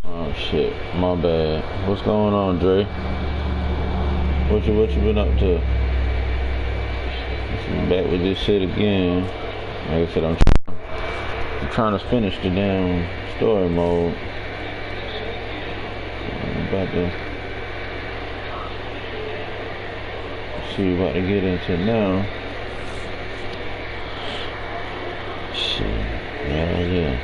Oh shit, my bad. What's going on, Dre? What you been up to? I'm back with this shit again. Like I said, I'm trying to finish the damn story mode. I'm about to see what to get into now. Shit, yeah.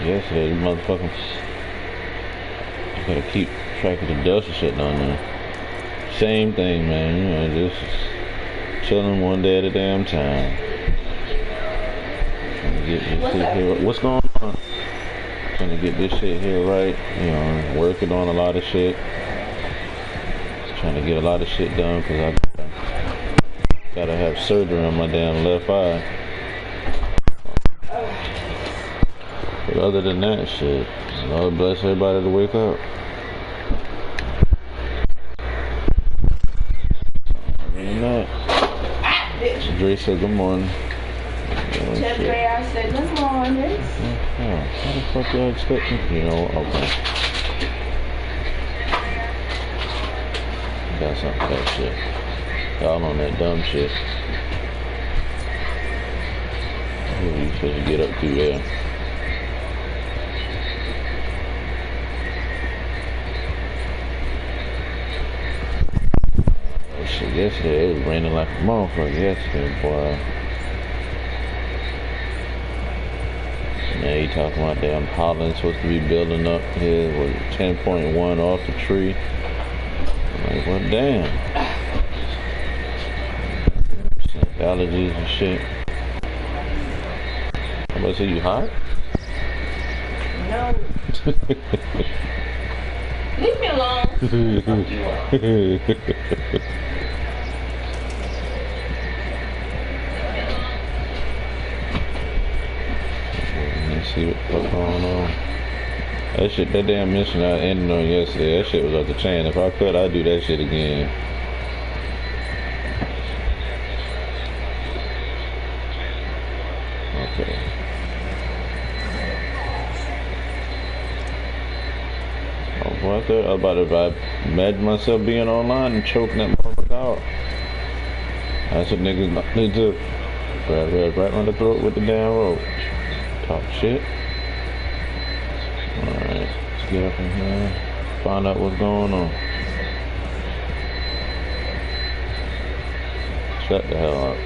Yesterday, motherfucking, I gotta keep track of the dust and shit down there. Same thing, man. You know, just chilling one day at a damn time. Trying to get this shit here. What's going on? Trying to get this shit here right. You know, working on a lot of shit. Trying to get a lot of shit done because I gotta have surgery on my damn left eye. But other than that shit, Lord bless everybody to wake up. Other than that, Dre said good morning. Tell Dre I said good morning. How the fuck y'all expect me? You know, okay. Got something for that shit. Y'all on that dumb shit. What are you supposed to get up to there? Yesterday, it was raining like a motherfucker yesterday, boy. Now you talking about damn Holland supposed to be building up here with 10.1 off the tree. I'm like, well, damn. Allergies and shit. I'm about to say, you hot? No. Leave me alone. See what the fuck going on. That shit, that damn mission I ended on yesterday, that shit was off the chain. If I could, I'd do that shit again. Okay. Oh, what the? I was about to imagine myself being online and choking that motherfucker out. That's what niggas need to grab her right on the throat with the damn rope. Talk shit. Alright, let's get up in here, find out what's going on. Shut the hell up.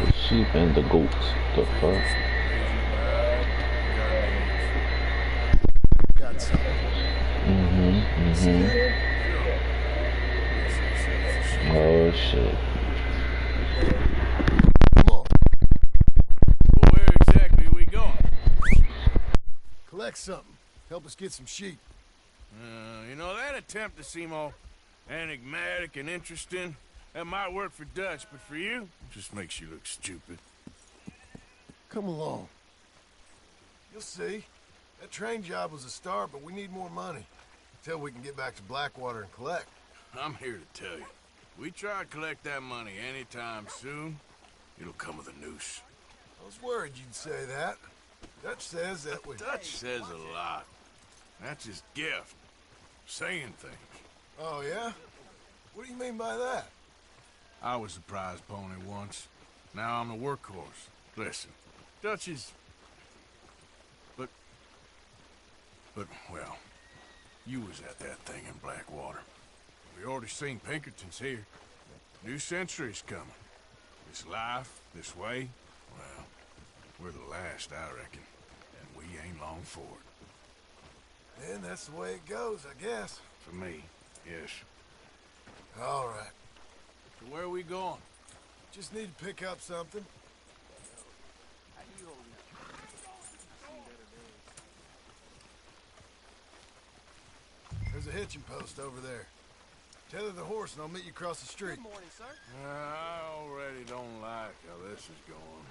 The sheep and the goats. The fuck? Oh shit. Come on. Well, where exactly are we going? Collect something. Help us get some sheep. You know, that attempt to seem all enigmatic and interesting, that might work for Dutch, but for you, it just makes you look stupid. Come along. You'll see. That train job was a start, but we need more money. Until we can get back to Blackwater and collect. I'm here to tell you. We try to collect that money anytime soon, it'll come with a noose. I was worried you'd say that. Dutch says that we... Dutch says a lot. That's his gift. Saying things. Oh, yeah? What do you mean by that? I was the prize pony once. Now I'm the workhorse. Listen, Dutch is... But, well, you was at that thing in Blackwater. We already seen Pinkertons here. New century's coming. This life, this way, well, we're the last, I reckon. And we ain't long for it. And that's the way it goes, I guess. For me, yes. All right. So where are we going? Just need to pick up something. There's a hitching post over there. Tether the horse and I'll meet you across the street. Good morning, sir. I already don't like how this is going.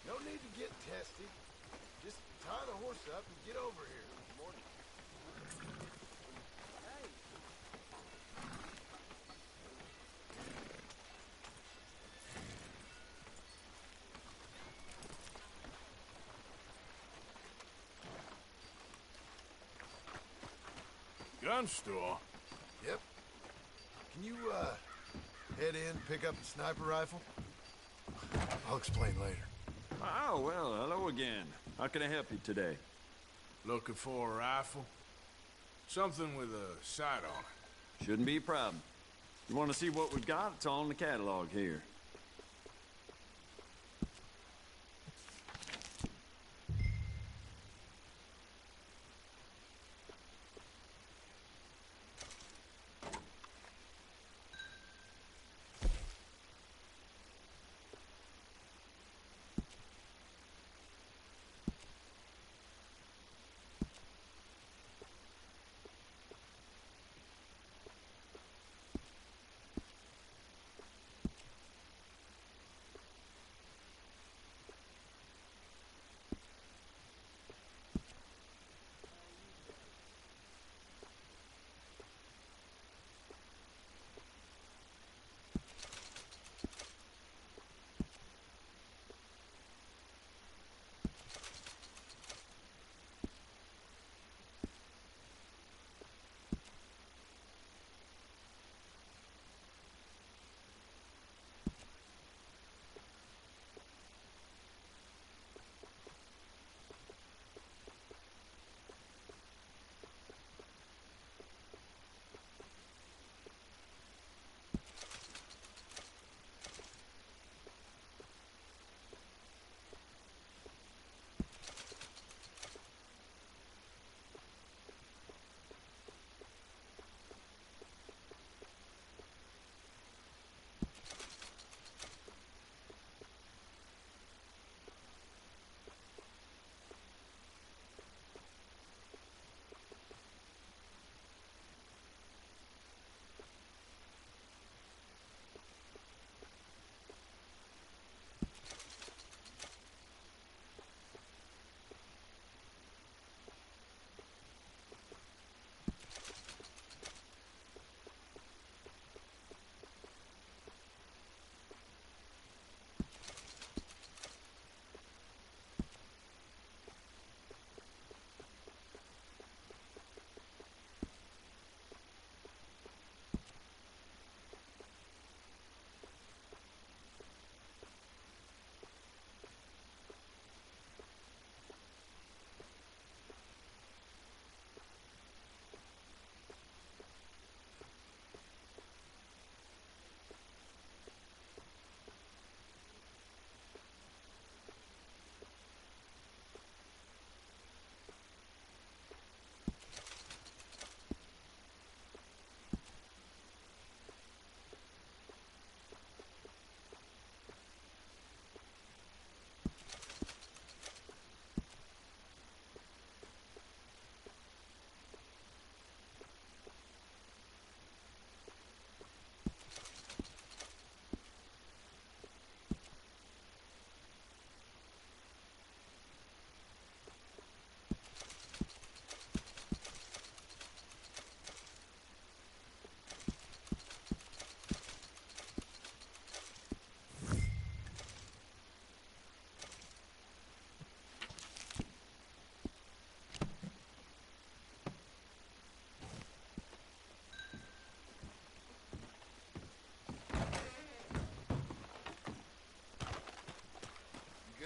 No need to get testy. Just tie the horse up and get over here. Morning. Gun store? Yep. Can you, head in, pick up the sniper rifle? I'll explain later. Oh, well, hello again. How can I help you today? Looking for a rifle? Something with a sight on it. Shouldn't be a problem. You want to see what we've got? It's all in the catalog here.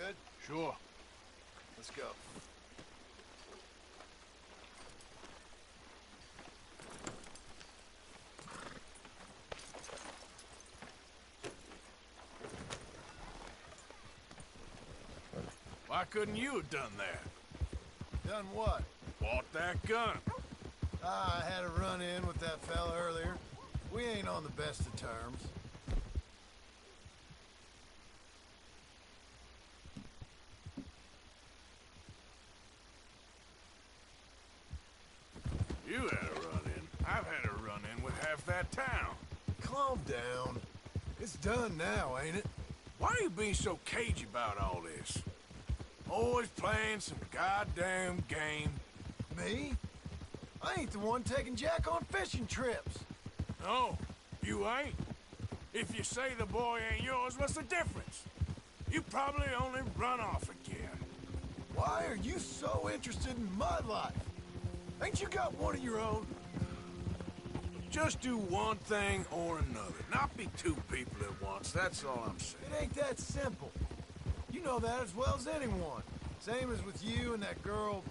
Good? Sure. Let's go. Why couldn't you have done that? Done what? Bought that gun. I had a run-in with that fella earlier. We ain't on the best of terms. You had a run-in. I've had a run-in with half that town. Calm down. It's done now, ain't it? Why are you being so cagey about all this? Always playing some goddamn game. Me? I ain't the one taking Jack on fishing trips. No, you ain't. If you say the boy ain't yours, what's the difference? You probably only run off again. Why are you so interested in my life? Ain't you got one of your own? Just do one thing or another. Not be two people at once, that's all I'm saying. It ain't that simple. You know that as well as anyone. Same as with you and that girl...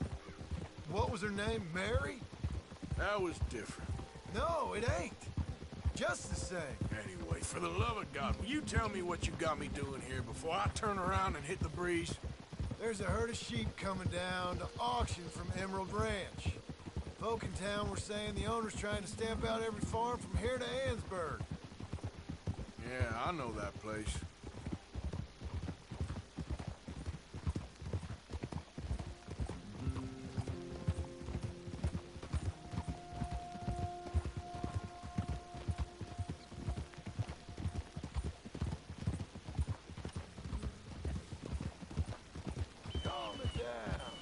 What was her name? Mary? That was different. No, it ain't. Just the same. Anyway, for the love of God, will you tell me what you got me doing here before I turn around and hit the breeze? There's a herd of sheep coming down to auction from Emerald Ranch. Folk in town were saying the owner's trying to stamp out every farm from here to Ansburg. Yeah, I know that place. Calm it down.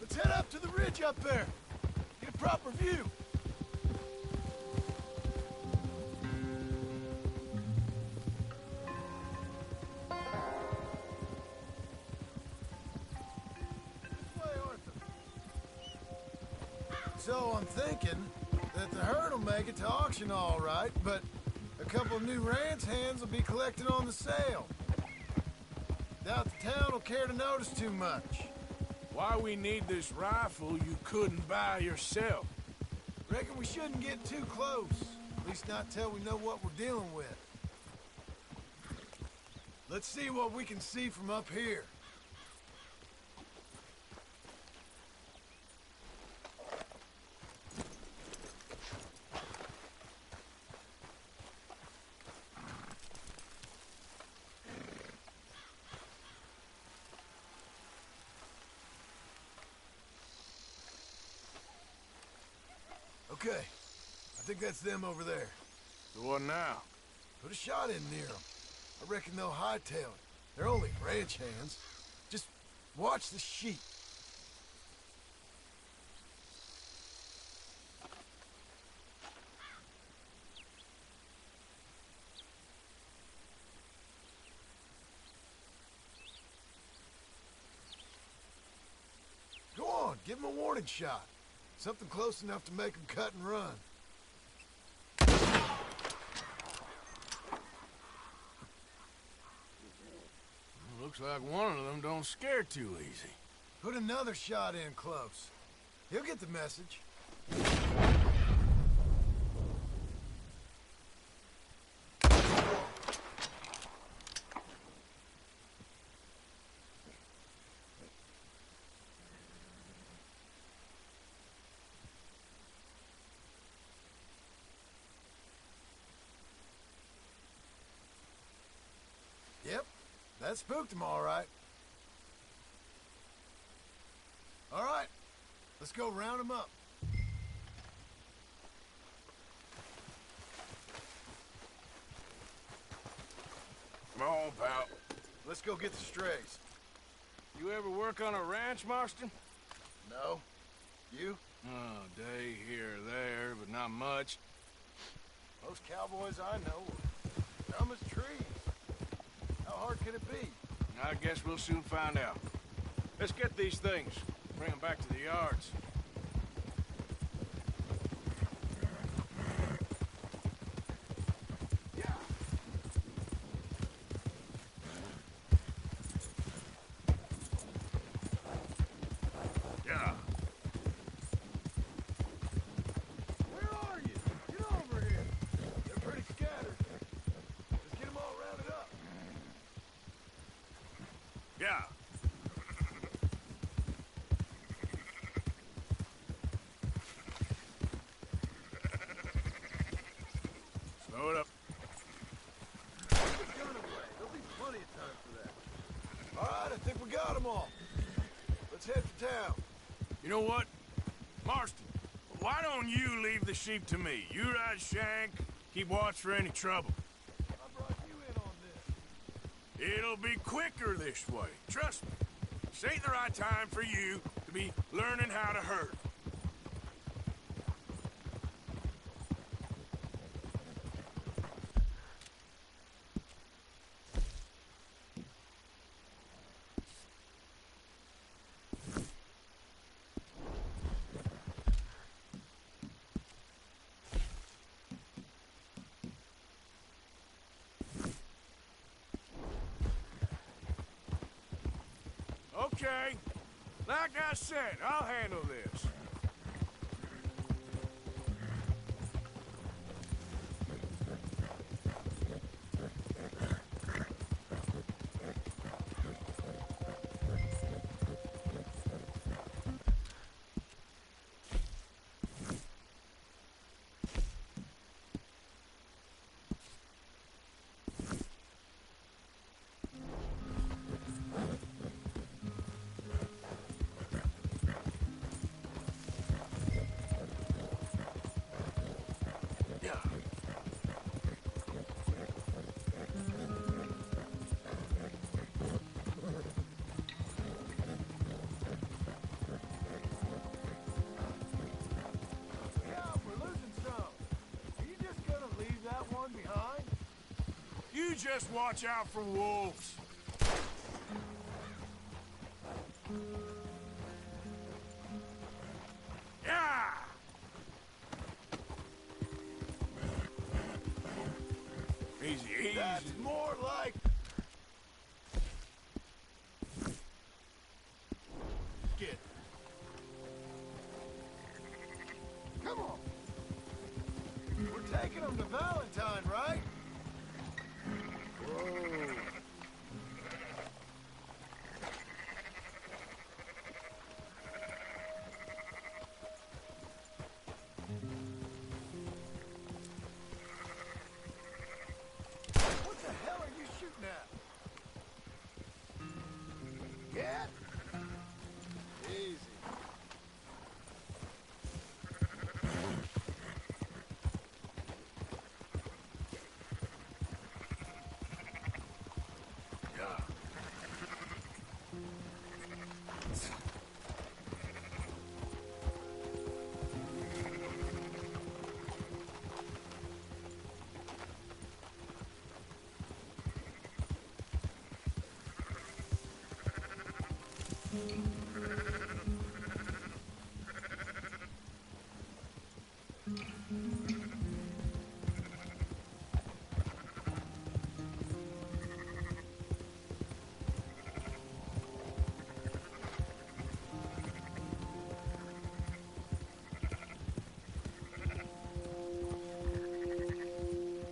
Let's head up to the ridge up there. Get a proper view. This way, Arthur. So I'm thinking that the herd will make it to auction all right, but a couple of new ranch hands will be collected on the sale. Doubt the town will care to notice too much. Why we need this rifle you couldn't buy yourself? Reckon we shouldn't get too close. At least not till we know what we're dealing with. Let's see what we can see from up here. Okay, I think that's them over there. So what now? Put a shot in near them. I reckon they'll hightail it. They're only ranch hands. Just watch the sheep. Go on, give them a warning shot. Something close enough to make them cut and run. Looks like one of them don't scare too easy. Put another shot in close. He'll get the message. Yep, that spooked him all right. All right, let's go round him up. Come on, pal. Let's go get the strays. You ever work on a ranch, Marston? No? You? Oh, day here or there, but not much. Most cowboys I know are dumb as trees. How hard could it be? I guess we'll soon find out. Let's get these things. Bring them back to the yards. Yeah. Where are you? Get over here. They're pretty scattered. Let's get them all rounded up. Yeah. let's head to town. You know what? Marston, why don't you leave the sheep to me? You ride Shank, keep watch for any trouble. I brought you in on this. It'll be quicker this way, trust me. This ain't the right time for you to be learning how to herd. Okay. Like I said, I'll handle this. You just watch out for wolves. Yeah! Easy, easy. That's more like... Get. Come on. We're taking them to Valentine, right? Whoa. What the hell are you shooting at? Get? Easy.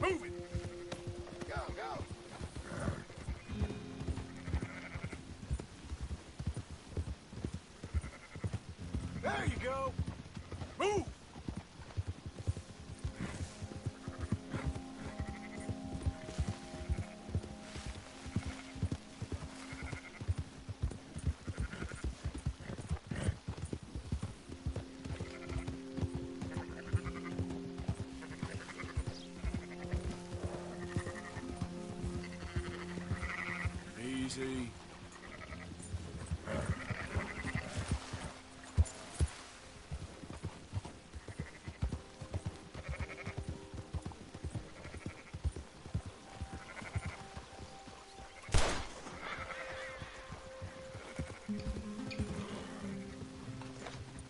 Move it! Go, go! There you go! Move! Easy.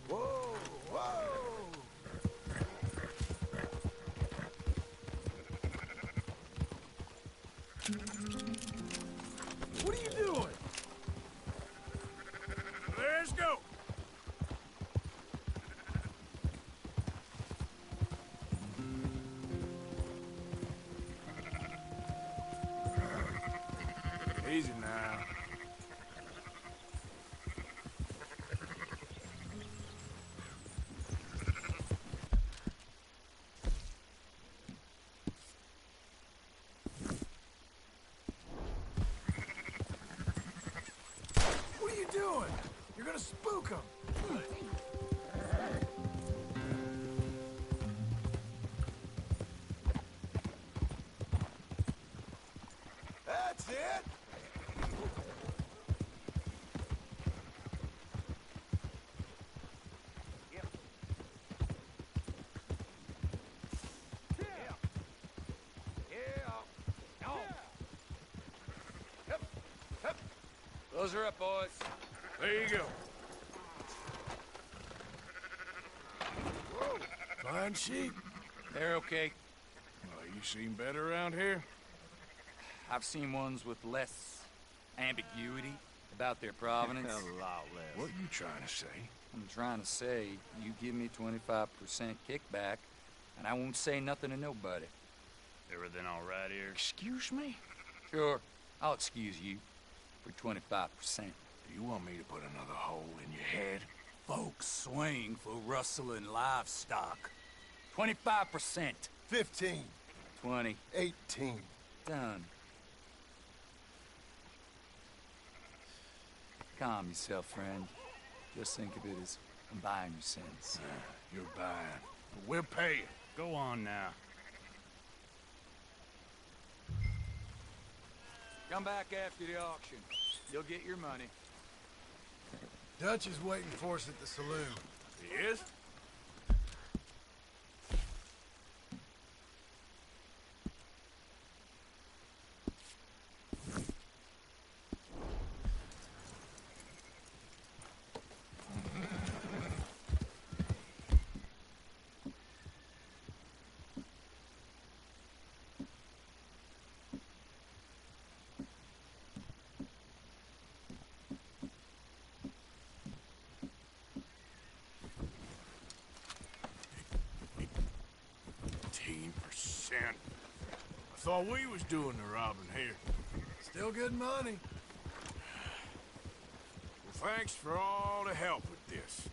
Whoa, whoa! What are you doing? Let's go! Easy now. What are you doing? You're gonna gonna spook them. That's it. Close her up, boys. There you go. Whoa, fine sheep. They're okay. Well, you seen better around here? I've seen ones with less ambiguity about their provenance. What you trying to say? I'm trying to say, you give me 25% kickback, and I won't say nothing to nobody. Everything all right here? Excuse me? Sure, I'll excuse you for 25%. Do you want me to put another hole in your head? Folks swing for rustling livestock. 25%. 15. 20. 18. Done. Calm yourself, friend. Just think of it as I'm buying your sins. You're buying. But we'll pay you. Go on now. Come back after the auction. You'll get your money. Dutch is waiting for us at the saloon. He is? I thought we was doing the robbing here. Still good money. Well, thanks for all the help with this.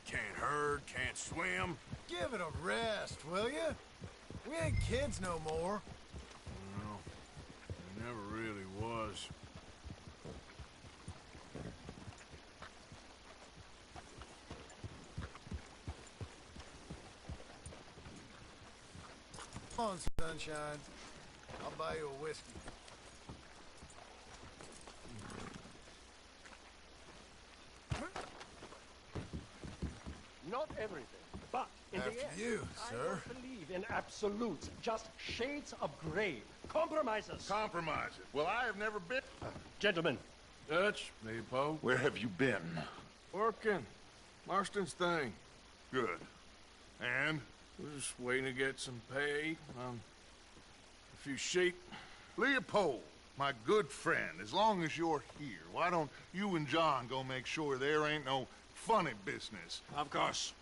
Can't herd, can't swim. Give it a rest, will ya? We ain't kids no more. No, it never really was. Come on, sunshine. I'll buy you a whiskey. Not everything, but in the After end, you, I sir. don't believe in absolutes, just shades of gray. Compromises. Compromise it. Well, I have never been. Gentlemen, Dutch, Leopold. Where have you been? Working. Marston's thing. Good. And? We're just waiting to get some pay on a few sheep. Leopold, my good friend, as long as you're here, why don't you and John go make sure there ain't no funny business? Of course.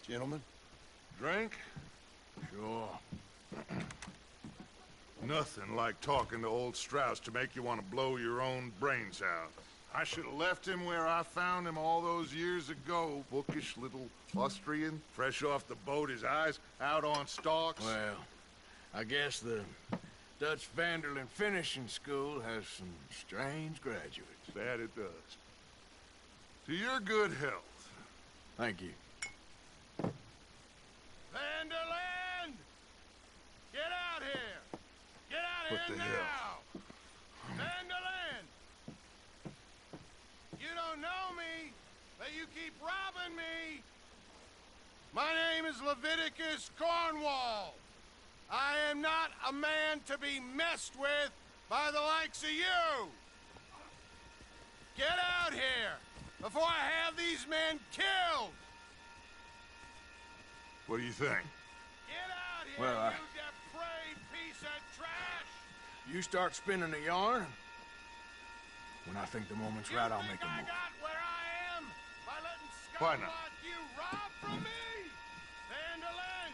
Gentlemen. Drink? Sure. Nothing like talking to old Strauss to make you want to blow your own brains out. I should have left him where I found him all those years ago. Bookish little Austrian, fresh off the boat, his eyes out on stalks. Well, I guess the Dutch Vanderlyn Finishing School has some strange graduates. That it does. To your good health. Thank you. Vanderland! Get out here! Get out What here the now! hell? Vanderland! You don't know me, but you keep robbing me! My name is Leviticus Cornwall. I am not a man to be messed with by the likes of you! Get out here before I have these men killed! What do you think? Get out here, Well, you depraved piece of trash! You start spinning the yarn. When I think the moment's right, I'll make a I move. got where I am by letting Why scum not? like you rob from me! Vanderlyn,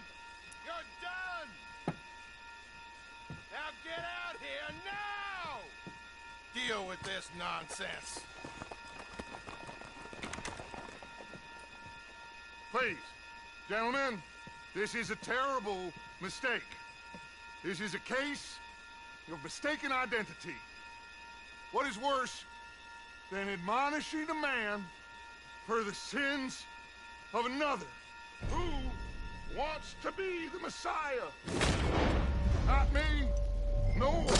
you're done! Now get out here now! Deal with this nonsense. Please, gentlemen, this is a terrible mistake. This is a case of mistaken identity. What is worse, than admonishing a man for the sins of another who wants to be the Messiah. Not me. No one.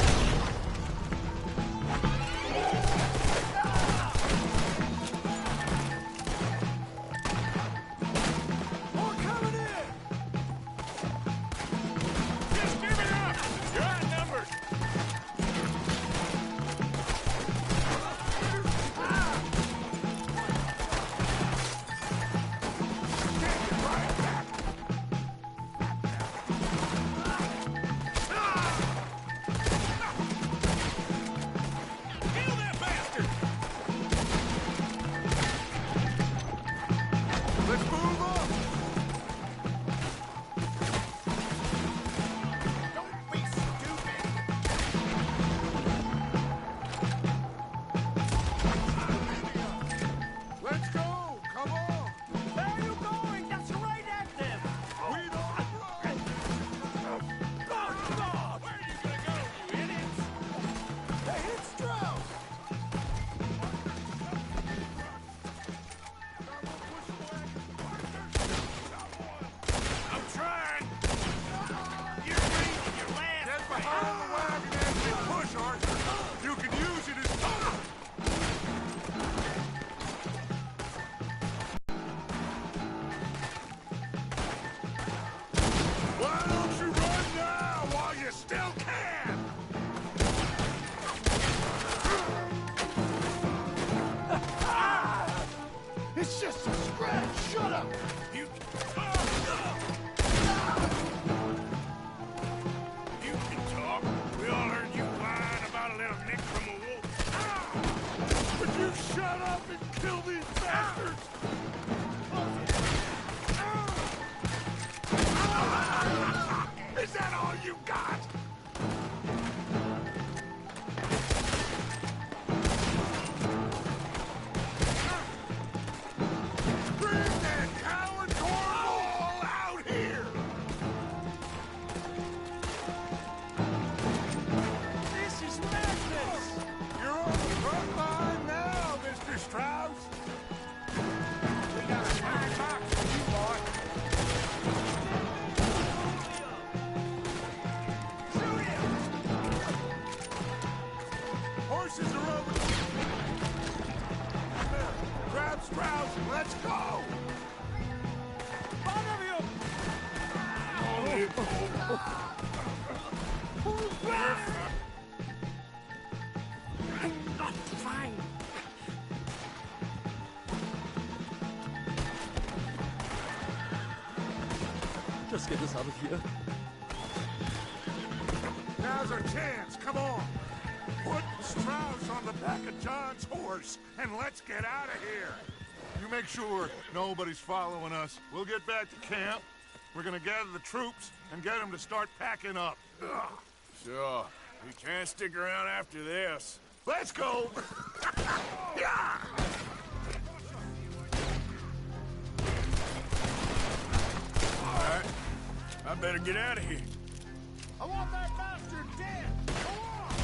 It's just a scratch! Shut up! You can talk. We all heard you whine about a little nick from a wolf. Would you shut up and kill these bastards? Is that all you got? Let's go! I'm not fine. Just get us out of here. Now's our chance, come on! Put Strauss on the back of John's horse, and let's get out of here! You make sure nobody's following us. We'll get back to camp. We're gonna gather the troops and get them to start packing up. Ugh. Sure. We can't stick around after this. Let's go! Yeah! All right. I better get out of here. I want that bastard dead! Go on!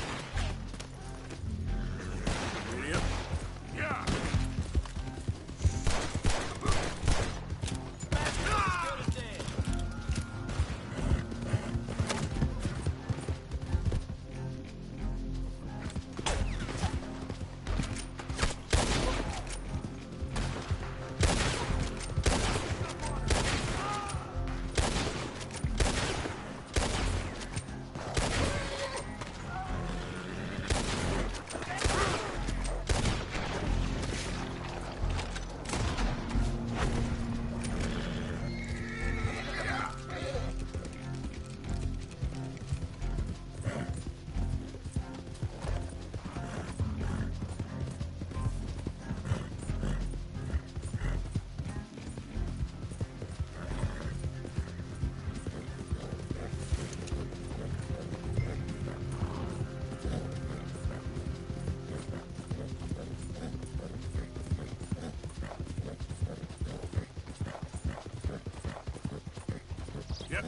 Ready up? Yeah! Yep.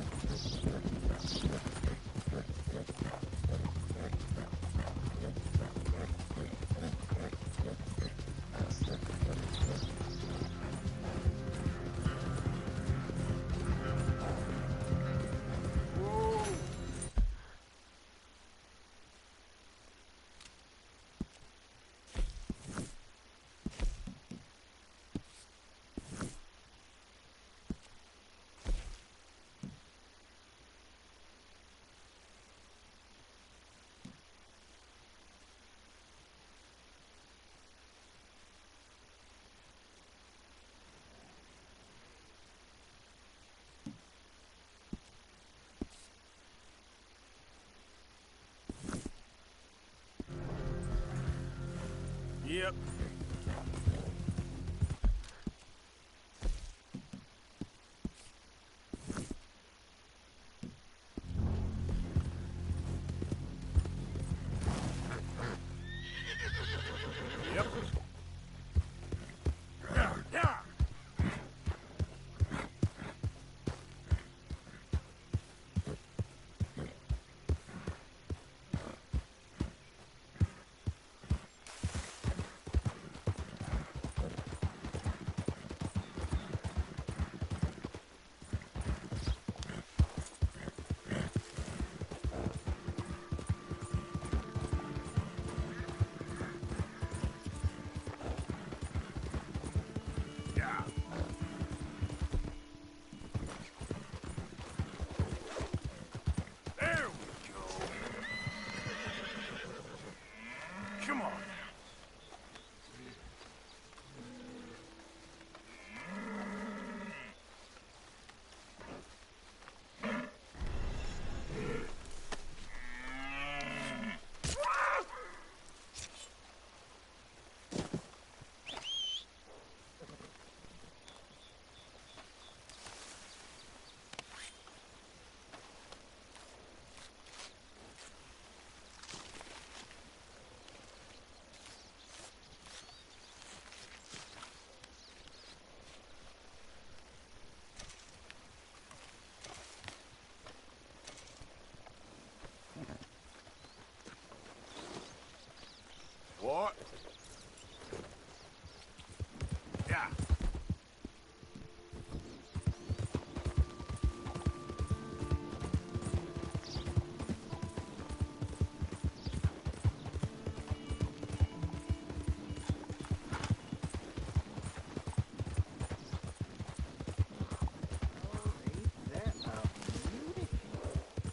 Yep. Yep. Yeah. Yeah. There we go. Come on. What? Yeah.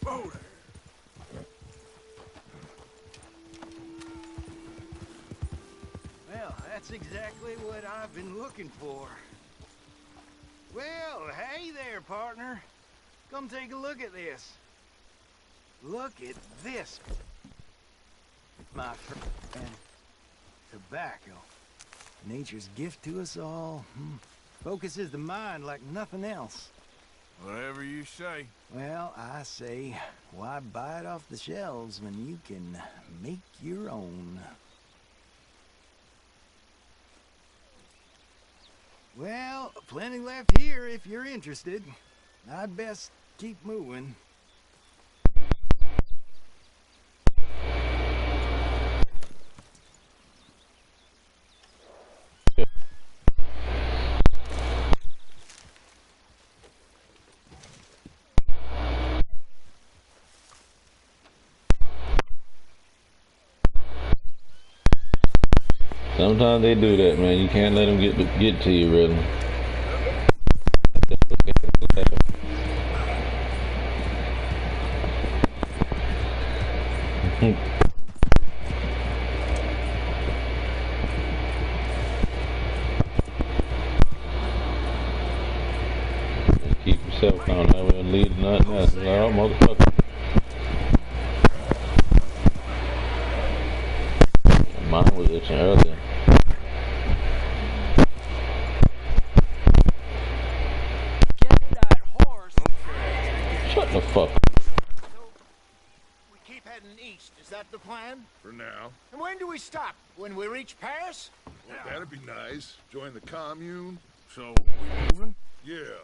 Whoa there. Well, that's exactly what I've been looking for. Well, hey there, partner. Come take a look at this. Look at this, my friend. Tobacco. Nature's gift to us all. Focuses the mind like nothing else. Whatever you say. Well, I say, why buy it off the shelves when you can make your own? Well, plenty left here if you're interested. I'd best keep moving. Sometimes they do that, man. You can't let them get to you, really. Keep yourself down that way and lead nothing else. No, motherfucker. Mine was itching earlier. Get that horse. Shut the fuck up. We keep heading east. Is that the plan? For now. And when do we stop? When we reach Paris? Well, that'd be nice. Join the commune. So, we moving? Yeah.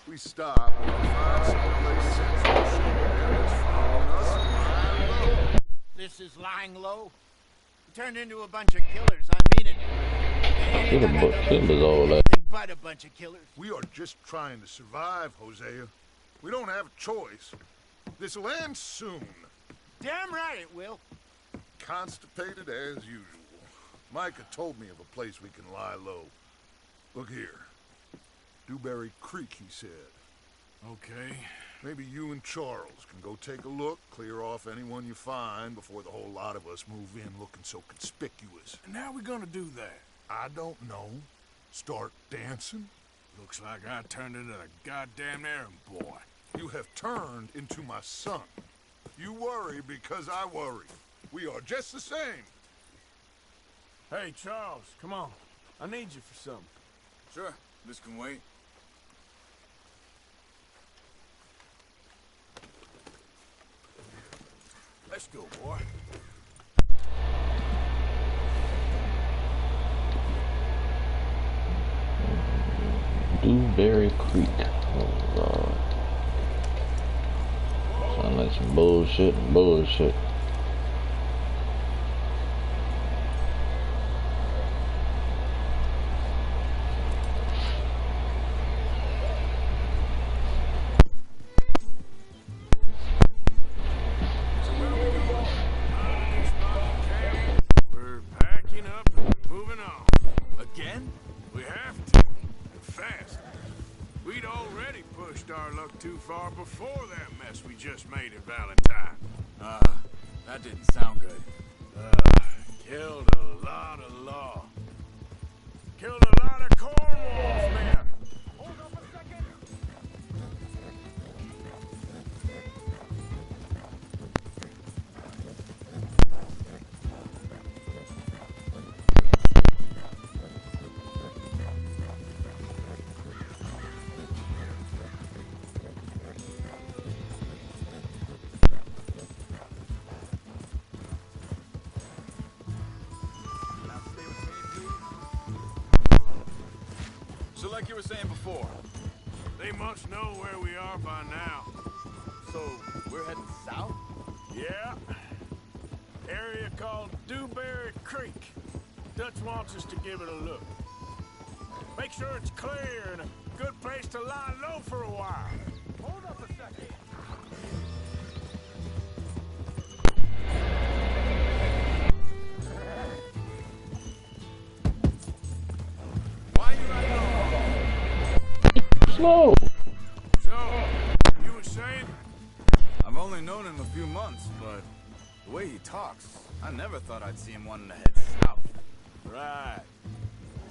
We stop and we'll find someplace central so bandits following us and lying low. This is lying low. We turned into a bunch of killers. I mean it. Killers all that. Anything but a bunch of killers. We are just trying to survive, Hosea. We don't have a choice. This'll end soon. Damn right it will. Constipated as usual. Micah told me of a place we can lie low. Look here. Dewberry Creek, he said. Okay. Maybe you and Charles can go take a look, clear off anyone you find before the whole lot of us move in looking so conspicuous. And how we gonna do that? I don't know. Start dancing? Looks like I turned into a goddamn errand boy. You have turned into my son. You worry because I worry. We are just the same. Hey, Charles, come on. I need you for something. Sure, this can wait. Let's go, boy. Dewberry Creek. Oh, God. Sound like some bullshit. We're packing up and moving on. Again? We have to. And fast. We'd already pushed our luck too far before that mess we just made in Valentine. That didn't sound good. Killed a lot of law. Killed a lot of Cornwall's men. Hold up a second. So like you were saying before, They must know where we are by now. so we're heading south? Yeah. Area called Dewberry Creek. Dutch wants us to give it a look. Make sure it's clear and a good place to lie low for a while. Hold up a second. Why you riding on? Slow. So, you were saying? I've only known him a few months, but the way he talks, I never thought I'd see him wanting to head south. Right.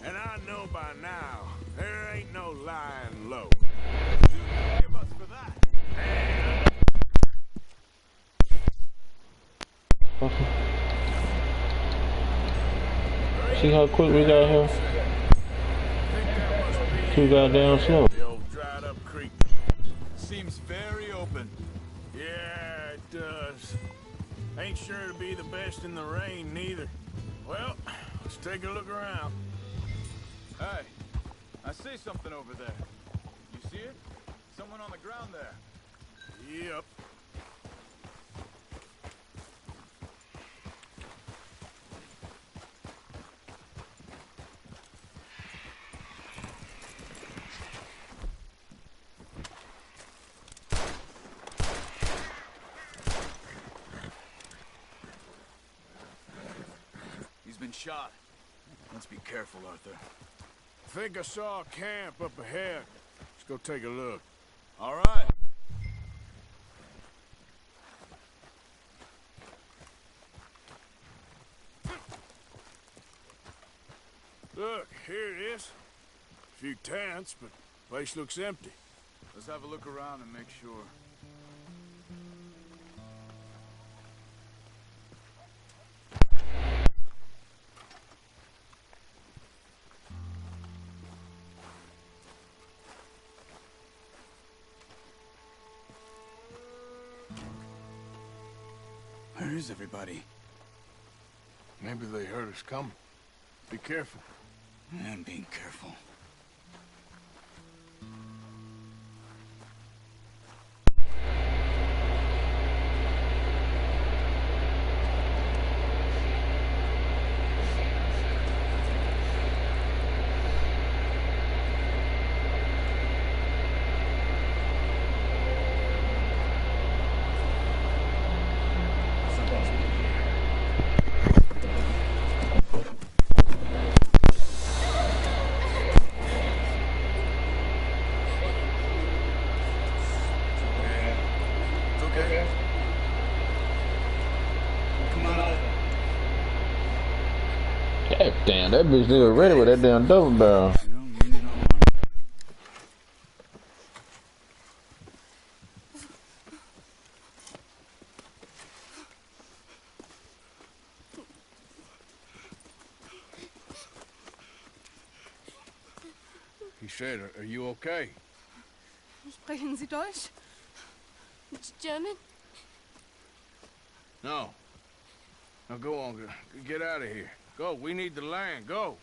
And I know by now, there ain't no lying low. Give us for that. See how quick we got here? Too goddamn slow. The old dried up creek. Seems very open. Yeah, it does. Ain't sure to be the best in the rain, neither. Well, let's take a look around. Hey, I see something over there. You see it? Someone on the ground there. Yep. He's been shot. Let's be careful, Arthur. I think I saw a camp up ahead. Let's go take a look. All right. Look, here it is. A few tents, but place looks empty. Let's have a look around and make sure. Where is everybody? Maybe they heard us coming. Be careful. I'm being careful. God damn, that bitch nigga ready with that damn double barrel. You don't mean no harm. He said, are you okay? Sprechen Sie Deutsch? German? No. Now go on, get out of here. Go, we need the land, go.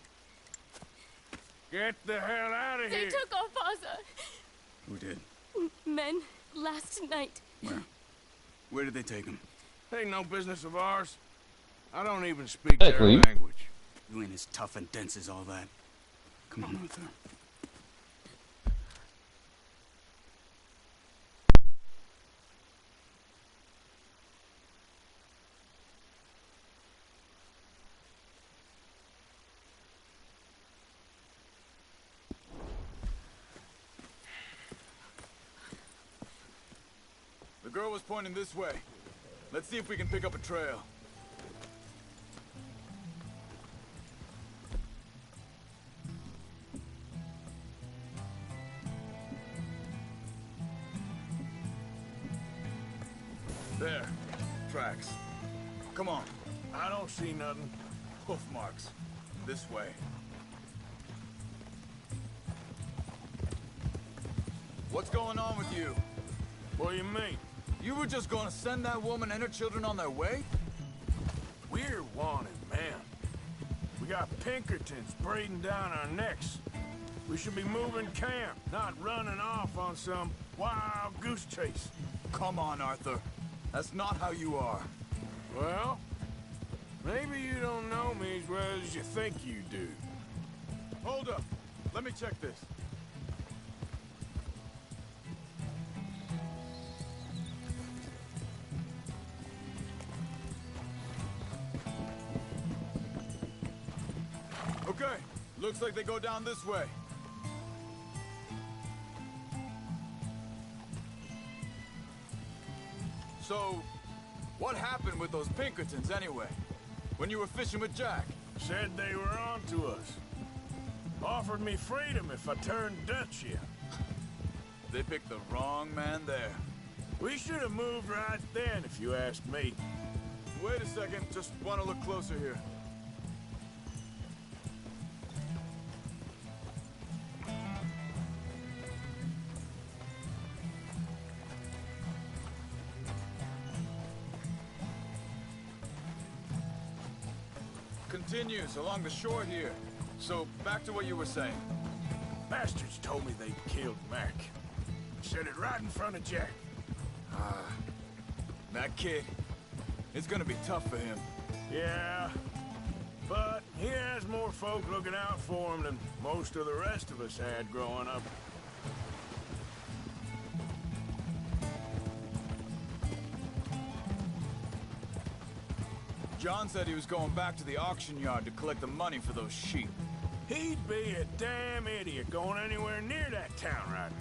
Get the hell out of here! They took our father. Who did? Men, last night. Where? Where did they take him? Ain't no business of ours. I don't even speak their language. You ain't as tough and dense as all that. Come on, Arthur. The girl was pointing this way. Let's see if we can pick up a trail. There. Tracks. Come on. I don't see nothing. Hoof marks. This way. What's going on with you? What do you mean? You were just gonna send that woman and her children on their way? We're wanted, man. We got Pinkertons breathing down our necks. We should be moving camp, not running off on some wild goose chase. Come on, Arthur. That's not how you are. Well, maybe you don't know me as well as you think you do. Hold up. Let me check this. Okay, looks like they go down this way. So, what happened with those Pinkertons anyway? When you were fishing with Jack? Said they were on to us. Offered me freedom if I turned Dutch yet. They picked the wrong man there. We should have moved right then, if you asked me. Wait a second, just want to look closer here. Continues along the shore here. So, back to what you were saying. Bastards told me they killed Mac. Said it right in front of Jack. That kid, it's gonna be tough for him. Yeah, but he has more folk looking out for him than most of the rest of us had growing up. John said he was going back to the auction yard to collect the money for those sheep. He'd be a damn idiot going anywhere near that town right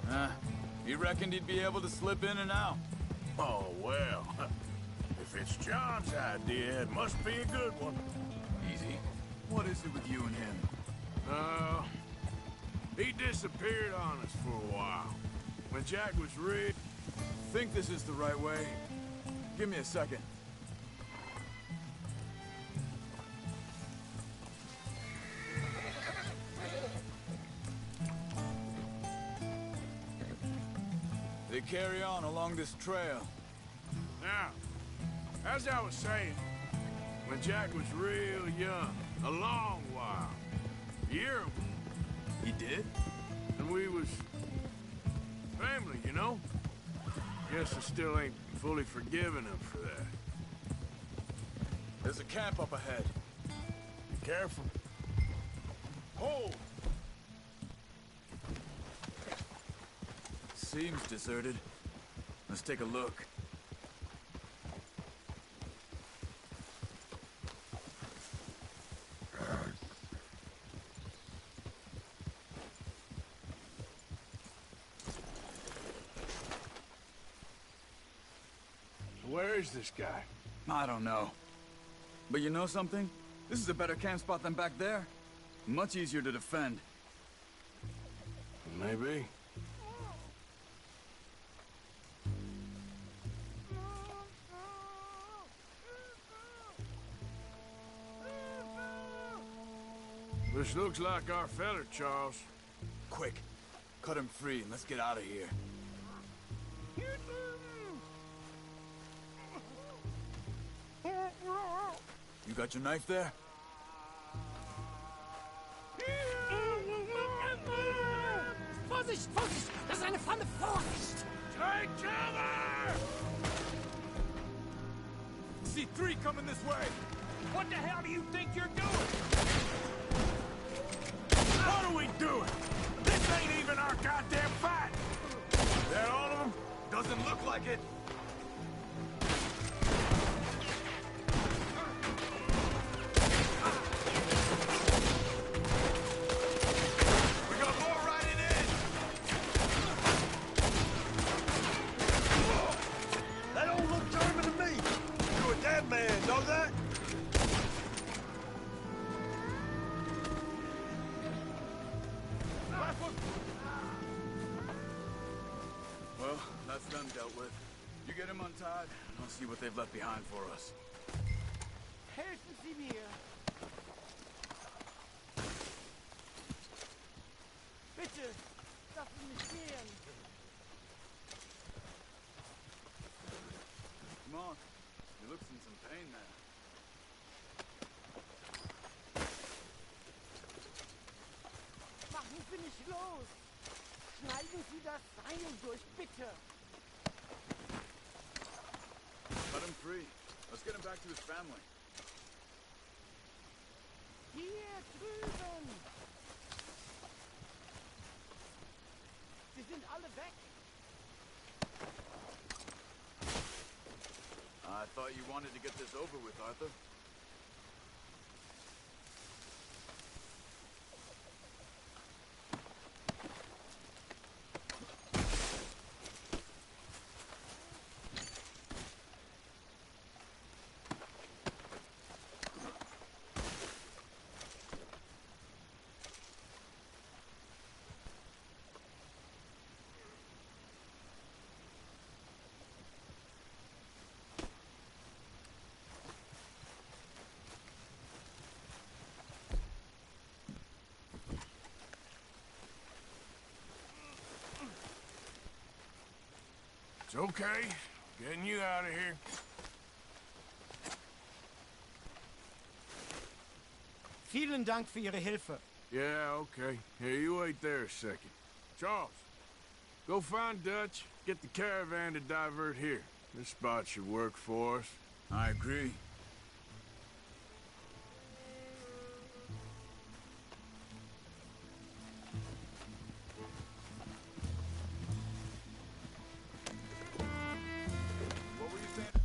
now. He reckoned he'd be able to slip in and out. Oh, well. If it's John's idea, it must be a good one. Easy. What is it with you and him? He disappeared on us for a while. When Jack was rich. Think this is the right way? Give me a second. They carry on along this trail. Now, as I was saying, when Jack was real young, a long while, a year ago. He did? And we was family, you know? Guess I still ain't fully forgiven him for that. There's a camp up ahead. Be careful. Hold! Seems deserted. Let's take a look. Where is this guy? I don't know. But you know something? This is a better camp spot than back there. Much easier to defend. Maybe. This looks like our feller, Charles. quick. Cut him free and let's get out of here. You got your knife there? Vorsicht, Vorsicht! Das ist eine Pfanne! Vorsicht! Take cover! See three coming this way! What the hell do you think you're doing? What are we doing? This ain't even our goddamn fight! That all of them? Doesn't look like it. We got more riding in! That don't look German to me. You're a dead man, know that? Well, that's them dealt with. You get him untied, and I'll see what they've left behind for us. Helfen Sie mir! Bitte, lassen mich gehen! Come on. He looks in some pain now. Machen Sie mich los! Schneiden Sie das Seil durch, bitte! Let him free. Let's get him back to his family. Hier drüben! Sie sind alle weg! I thought you wanted to get this over with, Arthur. It's okay. Getting you out of here. Vielen Dank für Ihre Hilfe. Yeah, okay. Here, you wait there a second. Charles, go find Dutch. Get the caravan to divert here. This spot should work for us. I agree. What were you saying?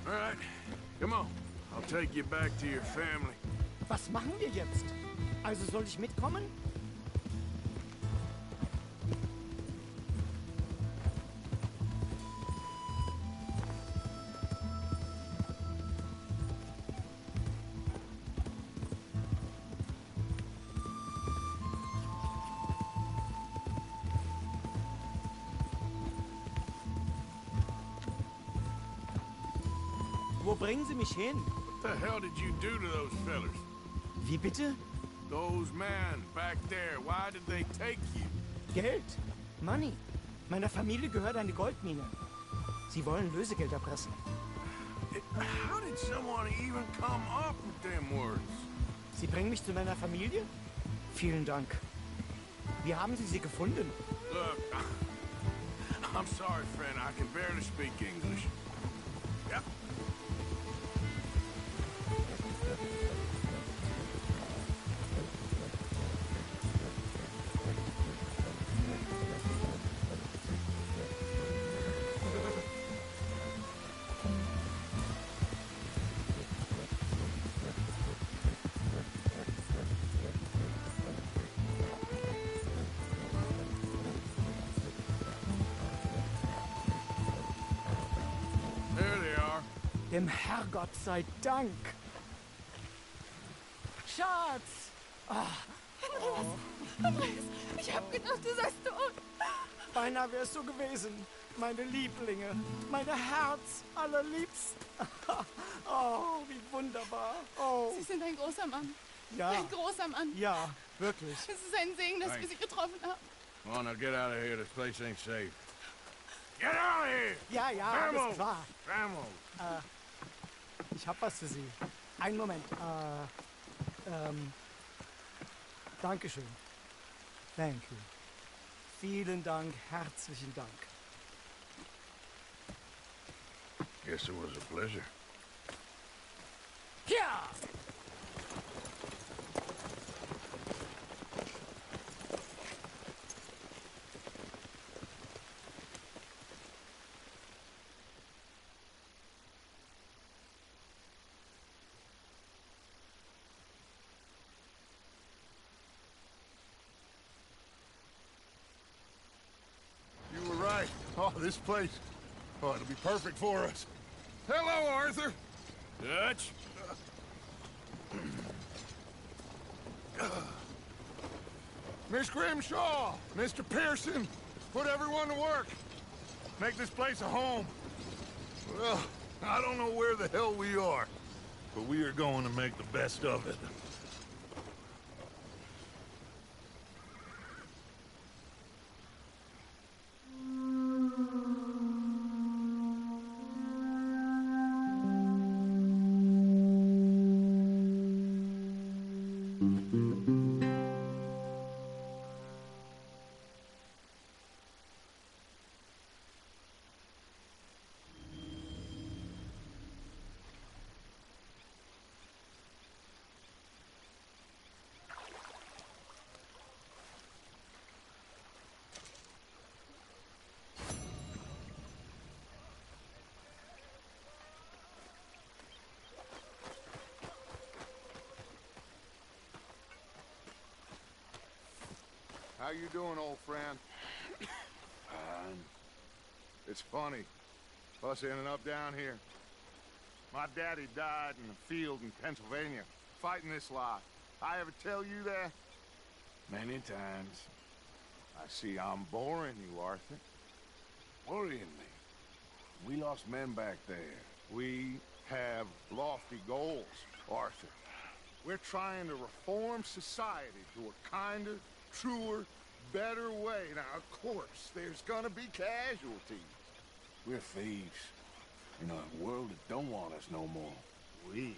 All right, come on. I'll take you back to your family. Was machen wir jetzt? Also soll ich mitkommen? Wo bringen Sie mich hin? What the hell did you do to those fellers? Wie bitte? Those men back there, why did they take you? Geld. Money. Meiner Familie gehört eine Goldmine. Sie wollen Lösegeld erpressen. How did someone even come up with them words? Sie bringen mich zu meiner Familie? Vielen Dank. Wie haben Sie sie gefunden? Look, I'm sorry, friend. I can barely speak English. Yep. There they are. Dem Herrgott sei Dank. Schatz! Andreas, ich hab gedacht, du seist tot. Beinahe wär's so gewesen. meine Lieblinge, meine Herz allerliebsten. Oh, wie wunderbar. Oh. Sie sind ein großer Mann. Ja. Ein großer Mann. Ja, wirklich. Es ist ein Segen, dass wir Sie getroffen haben. Come on, now get out of here. This place ain't safe. Get out of here! Ja, ja, alles klar. Vamos! Ich hab was für Sie. Einen Moment. Dankeschön. Thank you. Vielen Dank, herzlichen Dank. Guess it was a pleasure. Ja! You were right. Oh, this place. Oh, it'll be perfect for us. Hello, Arthur. Dutch? Miss Grimshaw, Mr. Pearson, put everyone to work. Make this place a home. Well, I don't know where the hell we are, but we are going to make the best of it. How you doing, old friend? It's funny, us ending up down here. My daddy died in the field in Pennsylvania, fighting this life. I ever tell you that? Many times. I see I'm boring you, Arthur. Worrying me. We lost men back there. We have lofty goals, Arthur. We're trying to reform society to a kinder, truer, better way. Now, of course, there's gonna be casualties. We're thieves. In a world that don't want us no more. We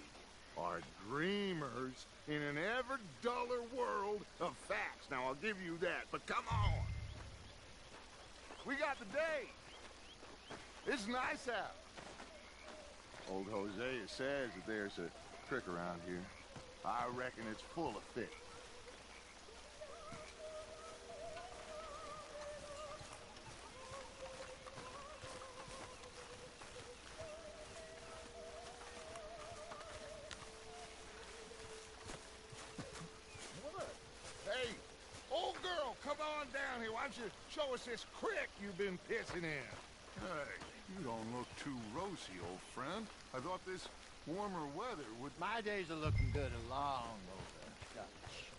are dreamers in an ever duller world of facts. Now, I'll give you that, but come on. We got the day. It's nice out. Old Hosea says that there's a trick around here. I reckon it's full of fish. What? Hey, old girl, come on down here. Why don't you show us this creek you've been pissing in? Hey, you don't look too rosy, old friend. I thought this warmer weather would... My days are looking good along over, Dutch.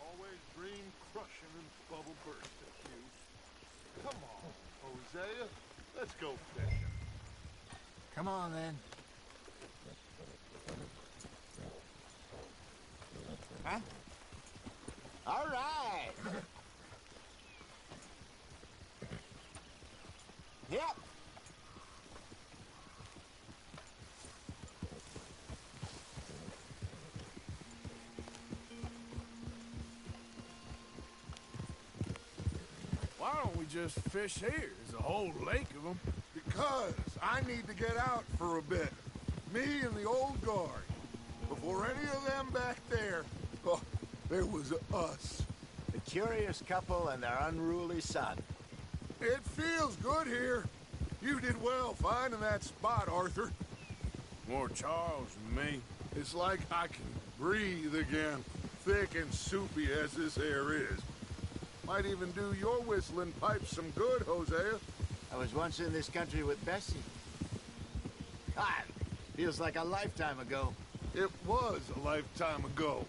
Always dream crushing and bubble bursting, you. Come on, Hosea. Let's go fishing. Come on, then. Huh? All right. Yep. Why don't we just fish here? There's a whole lake of them. Because I need to get out for a bit. Me and the old guard. Before any of them back there, oh, there was us. The curious couple and their unruly son. It feels good here. You did well finding that spot, Arthur. More Charles than me. It's like I can breathe again, thick and soupy as this air is. Might even do your whistling pipes some good, Hosea. I was once in this country with Bessie. God, feels like a lifetime ago. It was a lifetime ago.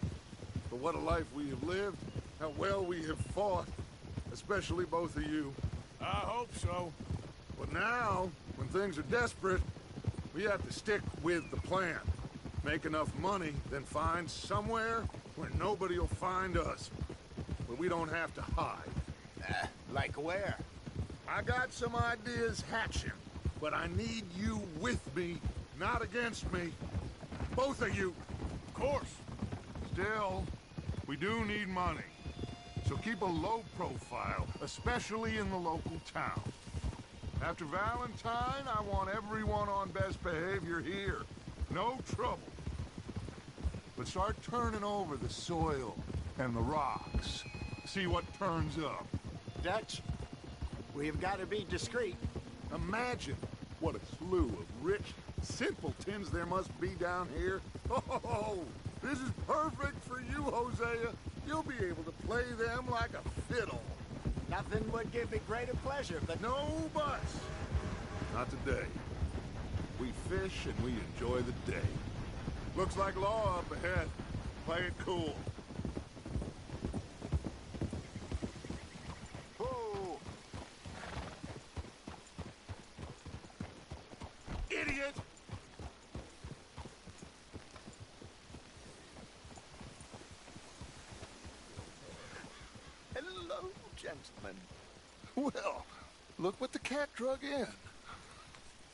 But what a life we have lived, how well we have fought, especially both of you. I hope so. But now, when things are desperate, we have to stick with the plan. Make enough money, then find somewhere where nobody will find us. Where we don't have to hide. Like where? I got some ideas hatching, but I need you with me, not against me. Both of you. Of course. Still, we do need money. So keep a low profile, especially in the local town. After Valentine, I want everyone on best behavior here. No trouble. But start turning over the soil and the rocks. See what turns up. Dutch, we've got to be discreet. Imagine what a slew of rich simpletons there must be down here. Oh, this is perfect for you, Hosea. You'll be able to play them like a fiddle. Nothing would give me greater pleasure, but... No buts. Not today. We fish and we enjoy the day. Looks like law up ahead. Play it cool. Oh! Idiot! Hello, gentlemen. Well, look what the cat drug in.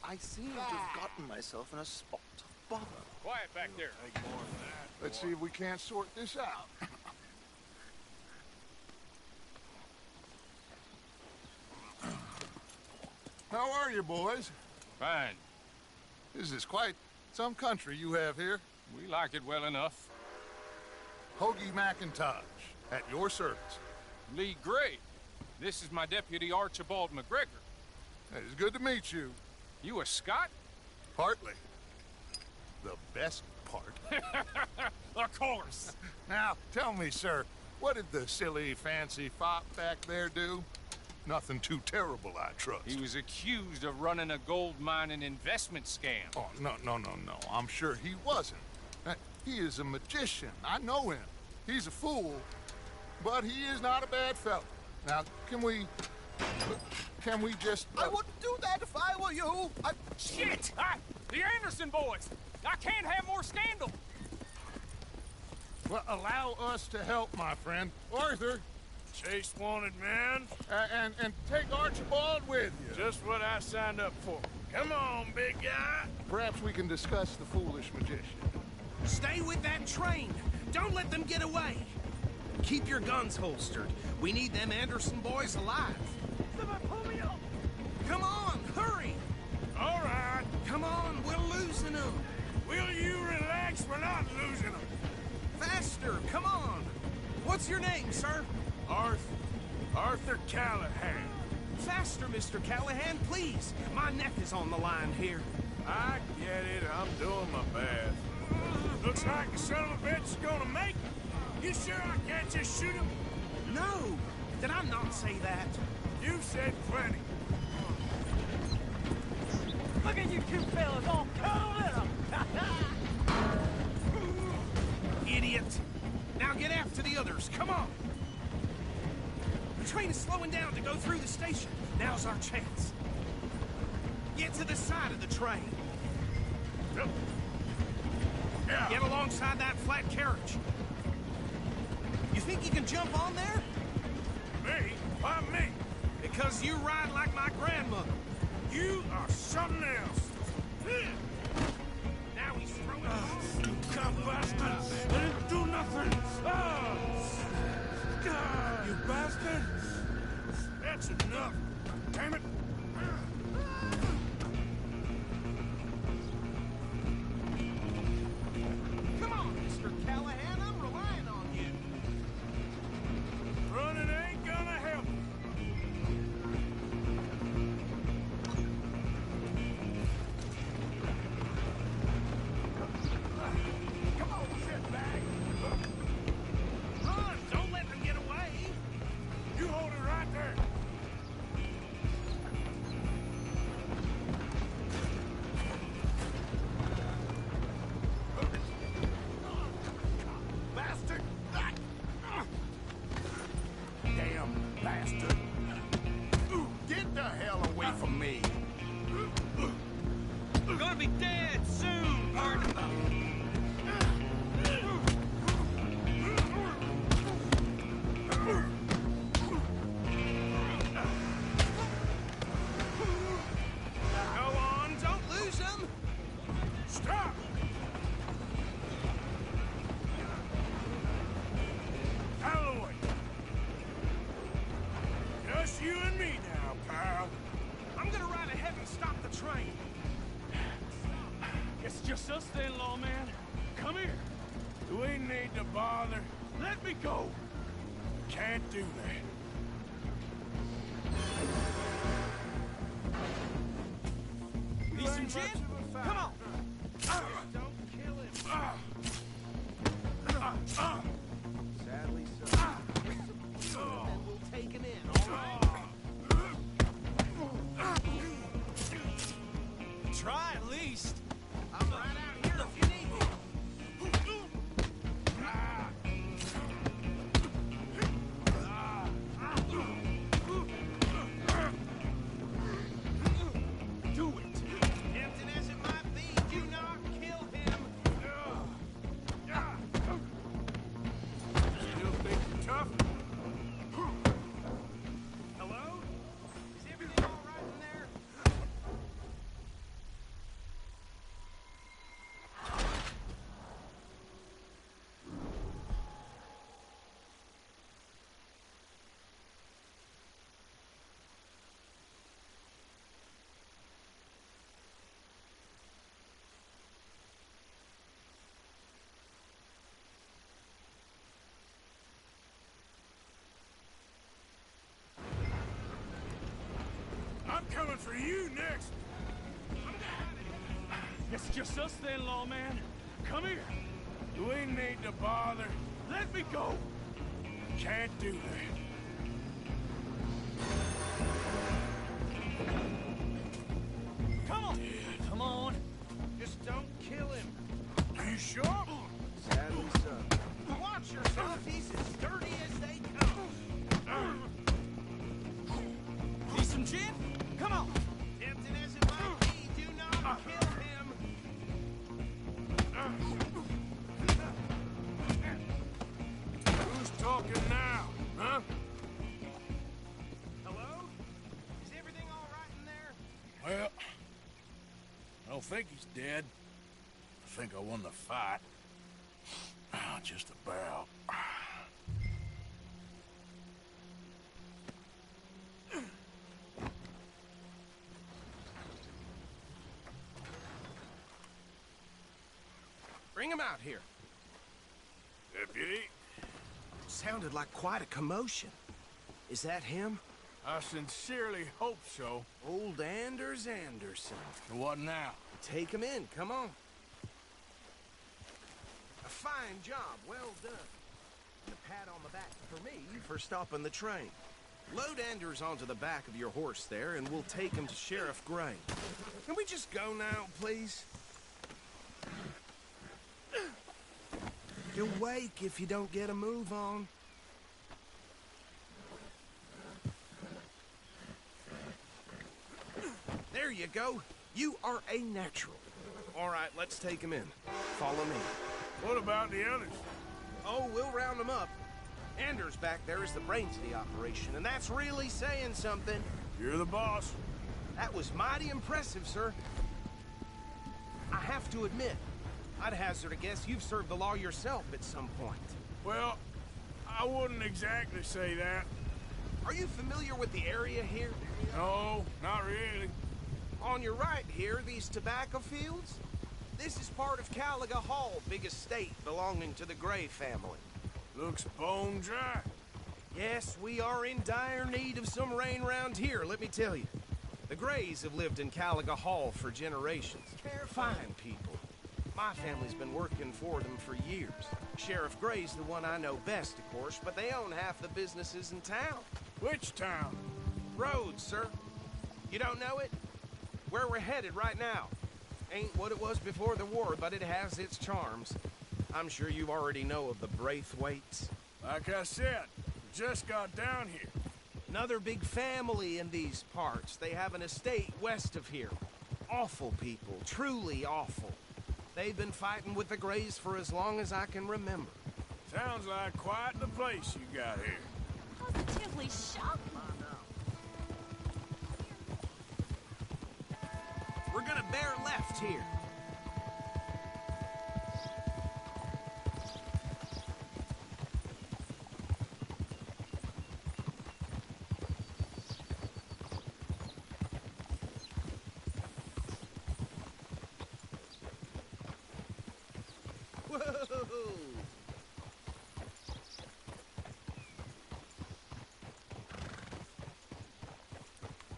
I seem to have gotten myself in a spot of bother. Quiet back there. Let's see if we can't sort this out. How are you, boys? Fine. This is quite some country you have here. We like it well enough. Hoagie McIntosh, at your service. Lee Gray. This is my deputy Archibald McGregor. It's good to meet you. You a Scot? Partly. The best part. Of course. Now, tell me, sir, what did the silly, fancy fop back there do? Nothing too terrible, I trust. He was accused of running a gold mining investment scam. Oh, no. I'm sure he wasn't. He is a magician. I know him. He's a fool, but he is not a bad fellow. Now, can we just... I wouldn't do that if I were you. Shit! The Anderson boys! I can't have more scandal! Well, allow us to help, my friend. Arthur! Chase wanted man. And take Archibald with you. Just what I signed up for. Come on, big guy. Perhaps we can discuss the foolish magician. Stay with that train. Don't let them get away. Keep your guns holstered. We need them Anderson boys alive. Somebody pull me up. Come on, hurry. All right. Come on, we're losing them. Will you relax? We're not losing them. Faster, come on. What's your name, sir? Arthur Callahan. Faster, Mr. Callahan, please. My neck is on the line here. I get it. I'm doing my best. Looks like the son of a bitch is gonna make it. You sure I can't just shoot him? No. Did I not say that? You said plenty. Look at you two fellas all cuddled in them. Idiot. Now get after the others. Come on. The train is slowing down to go through the station. Now's our chance. Get to the side of the train. Yep. Yeah. Get alongside that flat carriage. You think you can jump on there? Me? Why me? Because you ride like my grandmother. You are something else. Now he's throwing off. You cop bastard! I didn't do nothing! You bastard! That's enough! Damn it! Come on, Mr. Callahan, I'm relying on you. Running ain't gonna help. Come on, shitbag. Run! Don't let them get away. You hold it right there. bother. Let me go. Can't do that. Need some gin? Come on. Don't kill him. Sadly, so. And we'll take him in, all right? Try at least. I'm right out here if you need me. Do it. Tempting as it might be, do not kill him. Still think you're tough? Hello? Is everything all right in there? I'm coming for you next. It's just us then, lawman. Come here. You ain't need to bother. Let me go. Can't do that. Come on. Come on. Just don't kill him. Are you sure? Sadly so. Watch yourself. He's as dirty as they come. Need some gin? Come on. Tempting as it might be, do not kill him. Who's talking now, huh? Hello? Is everything all right in there? Well, I don't think he's dead. I think I won the fight. Just about. Bring him out here. Deputy, Sounded like quite a commotion. Is that him? I sincerely hope so. Old Anders Anderson. What now? Take him in, come on. A fine job, well done. And a pat on the back for me for stopping the train. Load Anders onto the back of your horse there, and we'll take him to Sheriff Gray. Can we just go now, please? You'll wake if you don't get a move on. There you go. You are a natural. All right, let's take him in. Follow me. What about the others? Oh, we'll round them up. Anders back there is the brains of the operation, and that's really saying something. You're the boss. That was mighty impressive, sir. I have to admit, I'd hazard a guess you've served the law yourself at some point. Well, I wouldn't exactly say that. Are you familiar with the area here? No, not really. On your right here, these tobacco fields? This is part of Caliga Hall, big estate belonging to the Gray family. Looks bone dry. Yes, we are in dire need of some rain round here, let me tell you. The Grays have lived in Caliga Hall for generations. Fine people. My family's been working for them for years. Sheriff Gray's the one I know best, of course, but they own half the businesses in town. Which town? Rhodes, sir. You don't know it? Where we're headed right now. Ain't what it was before the war, but it has its charms. I'm sure you already know of the Braithwaites. Like I said, just got down here. Another big family in these parts. They have an estate west of here. Awful people, truly awful. They've been fighting with the Grays for as long as I can remember. Sounds like quite the place you got here. Positively shocking. We're gonna bear left here. Whoa!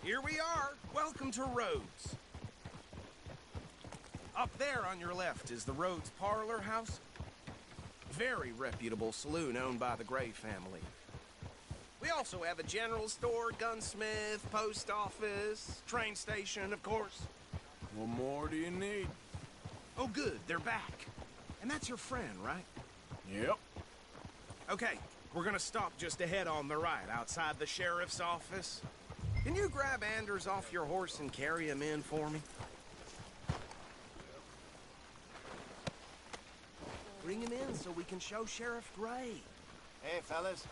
Here we are. Welcome to Rhodes. Up there on your left is the Rhodes Parlor House. Very reputable saloon owned by the Gray family. We also have a general store, gunsmith, post office, train station, of course. What more do you need? Oh, good. They're back. And that's your friend, right? Yep. Okay, we're gonna stop just ahead on the right, outside the sheriff's office. Can you grab Anders off your horse and carry him in for me? Bring him in so we can show Sheriff Gray. Hey, fellas.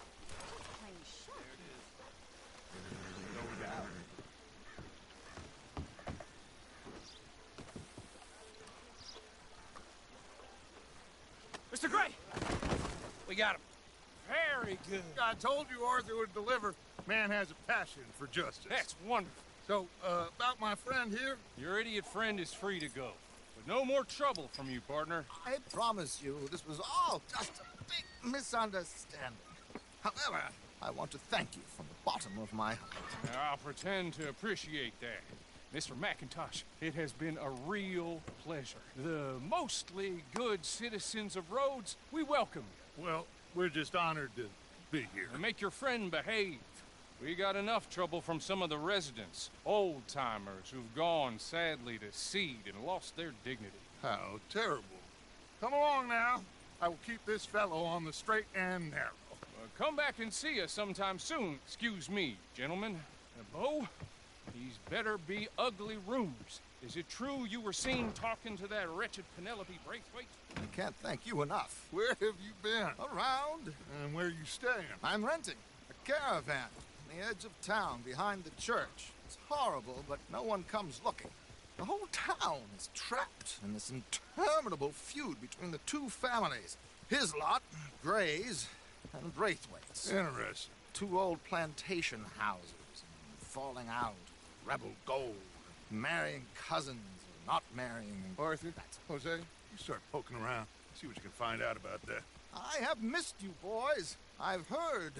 Mr. Gray! We got him. Very good. I told you Arthur would deliver. Man has a passion for justice. That's wonderful. So, about my friend here? Your idiot friend is free to go. But no more trouble from you, partner. I promise you, this was all just a big misunderstanding. However, I want to thank you from the bottom of my heart. I'll pretend to appreciate that. Mr. McIntosh, it has been a real pleasure. The mostly good citizens of Rhodes, we welcome you. Well, we're just honored to be here. And make your friend behave. We got enough trouble from some of the residents, old-timers who've gone, sadly, to seed and lost their dignity. How terrible. Come along now. I will keep this fellow on the straight and narrow. Come back and see us sometime soon. Excuse me, gentlemen. Bo, these better be ugly rumors. Is it true you were seen talking to that wretched Penelope Braithwaite? I can't thank you enough. Where have you been? Around. And where are you staying? I'm renting a caravan on the edge of town behind the church. It's horrible, but no one comes looking. The whole town is trapped in this interminable feud between the two families. His lot, Gray's, and Braithwaite's. Interesting. Two old plantation houses, falling out, rebel gold, marrying cousins, or not marrying. Arthur, Jose, you start poking around. See what you can find out about that. I have missed you, boys. I've heard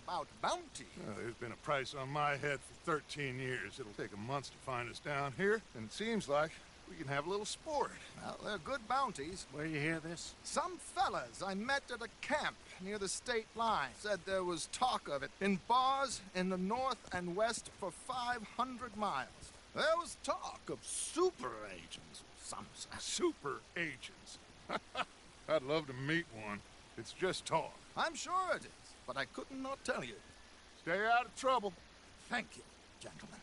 about bounty. There's been a price on my head for 13 years. It'll take a month to find us down here, and it seems like we can have a little sport. Well, they're good bounties. Where you hear this? Some fellas I met at a camp near the state line said there was talk of it in bars in the north and west for 500 miles. There was talk of super agents, some say. Super agents? I'd love to meet one. It's just talk. I'm sure it is, but I could not tell you. Stay out of trouble. Thank you, gentlemen.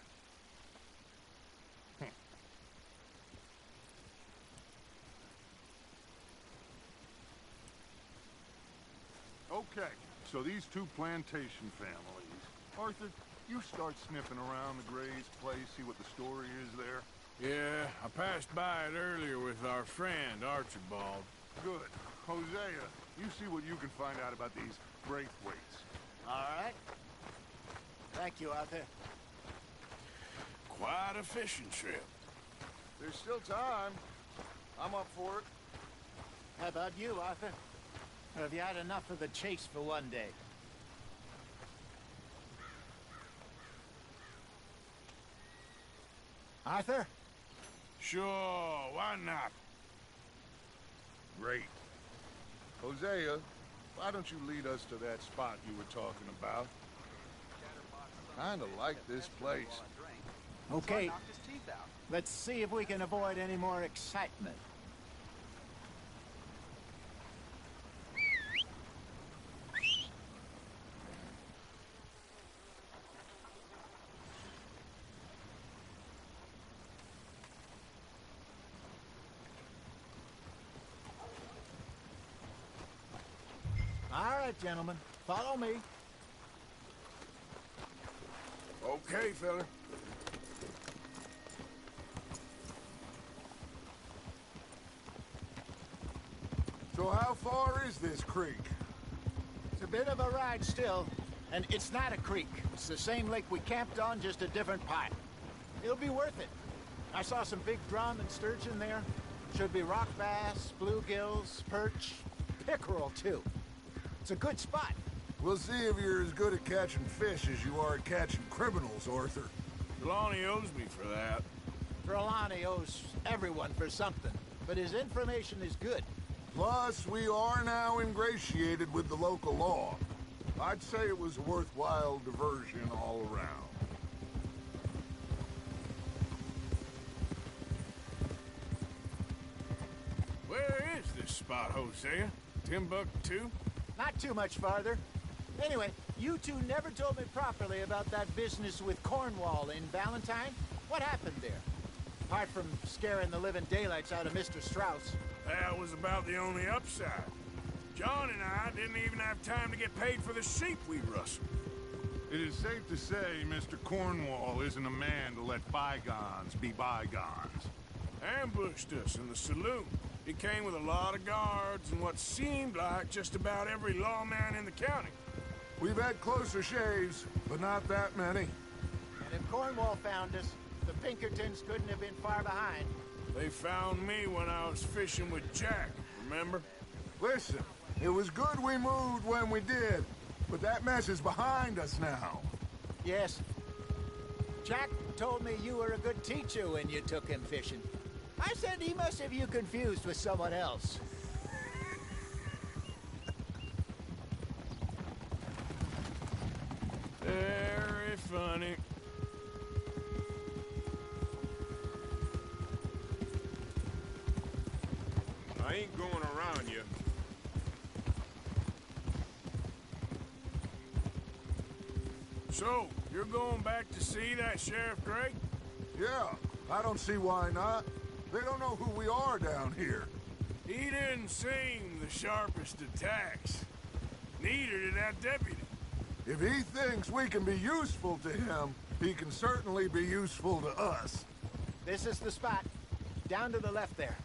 Okay, so these two plantation families. Arthur, you start sniffing around the Gray's place, see what the story is there. Yeah, I passed by it earlier with our friend, Archibald. Good. Hosea, you see what you can find out about these Braithwaites. All right. Thank you, Arthur. Quite a fishing trip. There's still time. I'm up for it. How about you, Arthur? Or have you had enough of the chase for one day? Arthur? Sure, why not? Great. Hosea, why don't you lead us to that spot you were talking about? Kinda like this place. Okay. Let's see if we can avoid any more excitement. All right, gentlemen. Follow me. Okay, fella. So how far is this creek? It's a bit of a ride still, and it's not a creek. It's the same lake we camped on, just a different part. It'll be worth it. I saw some big drum and sturgeon there. Should be rock bass, bluegills, perch, pickerel too. It's a good spot. We'll see if you're as good at catching fish as you are at catching criminals, Arthur. Trelawney owes me for that. Trelawney owes everyone for something, but his information is good. Plus, we are now ingratiated with the local law. I'd say it was a worthwhile diversion all around. Where is this spot, Hosea? Timbuktu? Not too much farther. Anyway, you two never told me properly about that business with Cornwall in Valentine. What happened there? Apart from scaring the living daylights out of Mr. Strauss. That was about the only upside. John and I didn't even have time to get paid for the sheep we rustled. It is safe to say Mr. Cornwall isn't a man to let bygones be bygones. Ambushed us in the saloon. He came with a lot of guards and what seemed like just about every lawman in the county. We've had closer shaves, but not that many. And if Cornwall found us, the Pinkertons couldn't have been far behind. They found me when I was fishing with Jack, remember? Listen, it was good we moved when we did, but that mess is behind us now. Yes. Jack told me you were a good teacher when you took him fishing. I said he must have you confused with someone else. Very funny. I ain't going around you. So, you're going back to see that Sheriff Gray? Yeah, I don't see why not. They don't know who we are down here. He didn't seem the sharpest attacks. Neither did that deputy. If he thinks we can be useful to him, he can certainly be useful to us. This is the spot. Down to the left there.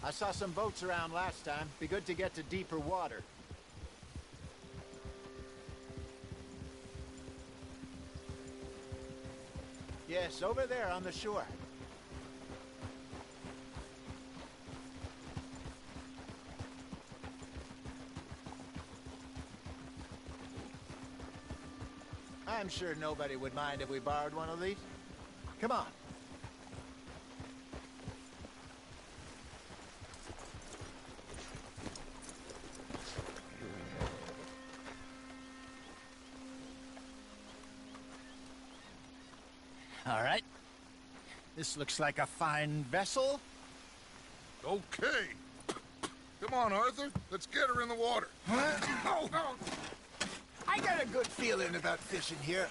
I saw some boats around last time. Be good to get to deeper water. Yes, over there on the shore. I'm sure nobody would mind if we borrowed one of these. Come on. All right. This looks like a fine vessel. Okay. Come on, Arthur. Let's get her in the water. Oh. I got a good feeling about fishing here.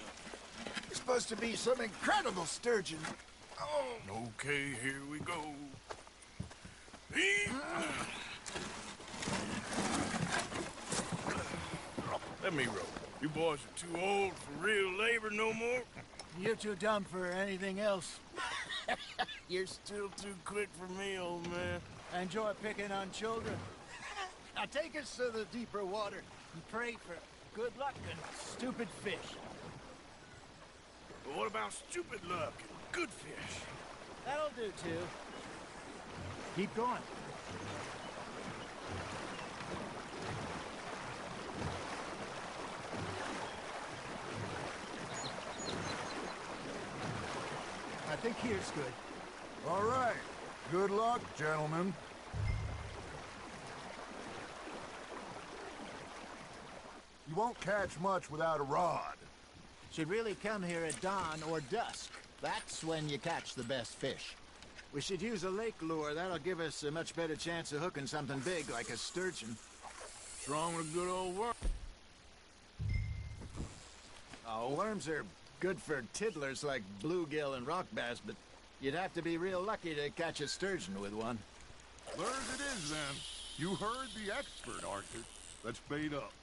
It's supposed to be some incredible sturgeon. Oh. Okay, here we go. Let me row. You boys are too old for real labor no more. You're too dumb for anything else. You're still too quick for me, old man. I enjoy picking on children. Now take us to the deeper water and pray for good luck and stupid fish. But what about stupid luck and good fish? That'll do, too. Keep going. I think here's good. All right. Good luck, gentlemen. You won't catch much without a rod. Should really come here at dawn or dusk. That's when you catch the best fish. We should use a lake lure. That'll give us a much better chance of hooking something big like a sturgeon. What's wrong with a good old worm? Oh, worms are good for tiddlers like bluegill and rock bass, but you'd have to be real lucky to catch a sturgeon with one. Lures it is, then. You heard the expert, Arthur. Let's bait up.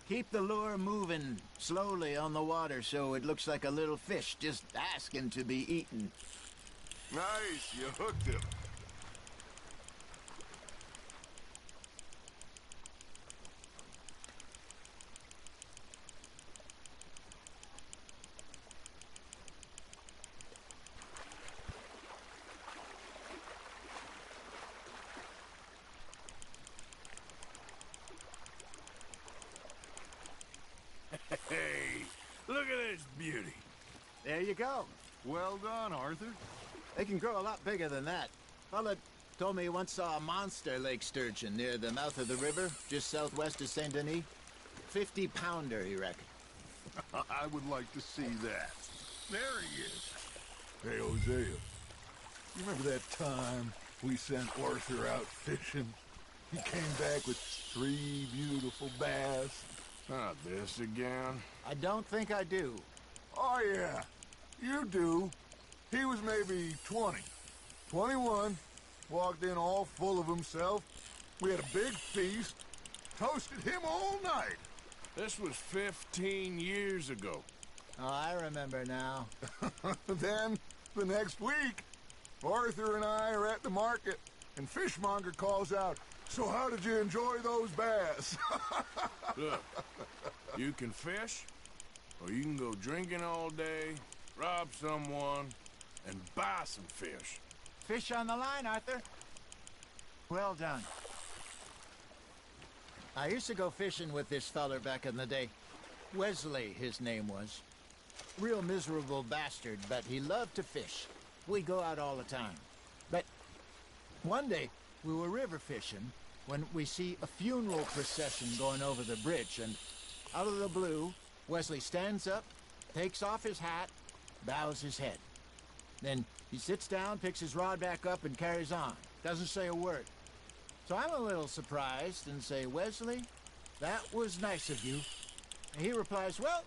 Keep the lure moving slowly on the water so it looks like a little fish just asking to be eaten. Nice, you hooked him. you go. Well done, Arthur. They can grow a lot bigger than that. Fella told me he once saw a monster lake sturgeon near the mouth of the river, just southwest of Saint Denis. 50-pounder, he reckoned. I would like to see that. There he is. Hey, Hosea. You remember that time we sent Arthur out fishing? He came back with 3 beautiful bass. Not this again. I don't think I do. Oh, yeah. You do. He was maybe 20. 21. Walked in all full of himself. We had a big feast. Toasted him all night. This was 15 years ago. Oh, I remember now. Then, the next week, Arthur and I are at the market, and Fishmonger calls out, "So how did you enjoy those bass?" Look, you can fish, or you can go drinking all day, rob someone, and buy some fish. Fish on the line, Arthur. Well done. I used to go fishing with this feller back in the day. Wesley, his name was. Real miserable bastard, but he loved to fish. We go out all the time. But one day, we were river fishing when we see a funeral procession going over the bridge, and out of the blue, Wesley stands up, takes off his hat, bows his head. Then he sits down, picks his rod back up, and carries on. Doesn't say a word. So I'm a little surprised and say, "Wesley, that was nice of you." And he replies, "Well,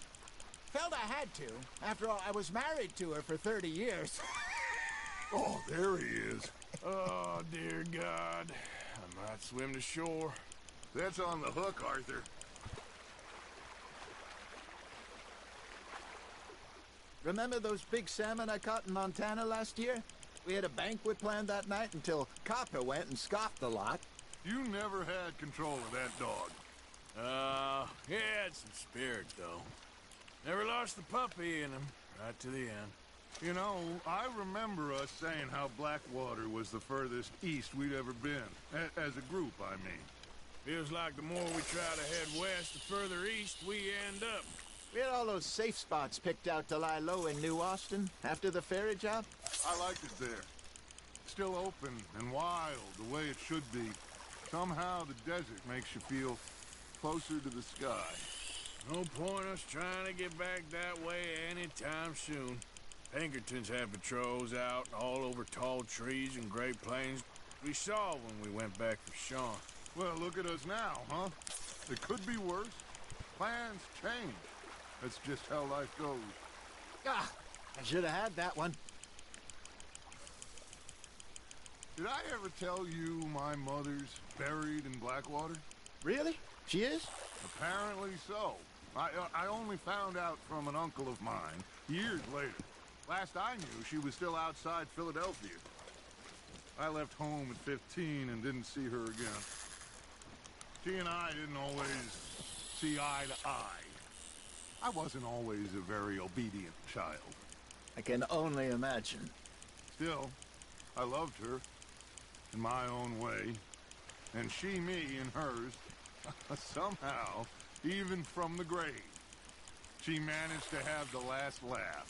felt I had to. After all, I was married to her for 30 years. Oh, there he is. Oh, dear God. I might swim to shore. That's on the hook, Arthur. Remember those big salmon I caught in Montana last year? We had a banquet planned that night until Copper went and scoffed the lot. You never had control of that dog. He had some spirit, though. Never lost the puppy in him, right to the end. You know, I remember us saying how Blackwater was the furthest east we'd ever been. As a group, I mean. Feels like the more we try to head west, the further east we end up. We had all those safe spots picked out to lie low in New Austin after the ferry job. I liked it there. Still open and wild, the way it should be. Somehow the desert makes you feel closer to the sky. No point us trying to get back that way anytime soon. Pinkertons had patrols out all over tall trees and Great Plains. We saw when we went back for Sean. Well, look at us now, huh? It could be worse. Plans change. That's just how life goes. Ah, I should have had that one. Did I ever tell you my mother's buried in Blackwater? Really? She is? Apparently so. I only found out from an uncle of mine years later. Last I knew, she was still outside Philadelphia. I left home at 15 and didn't see her again. She and I didn't always see eye to eye. I wasn't always a very obedient child. I can only imagine. Still, I loved her in my own way, and she me in hers. Somehow, even from the grave, she managed to have the last laugh.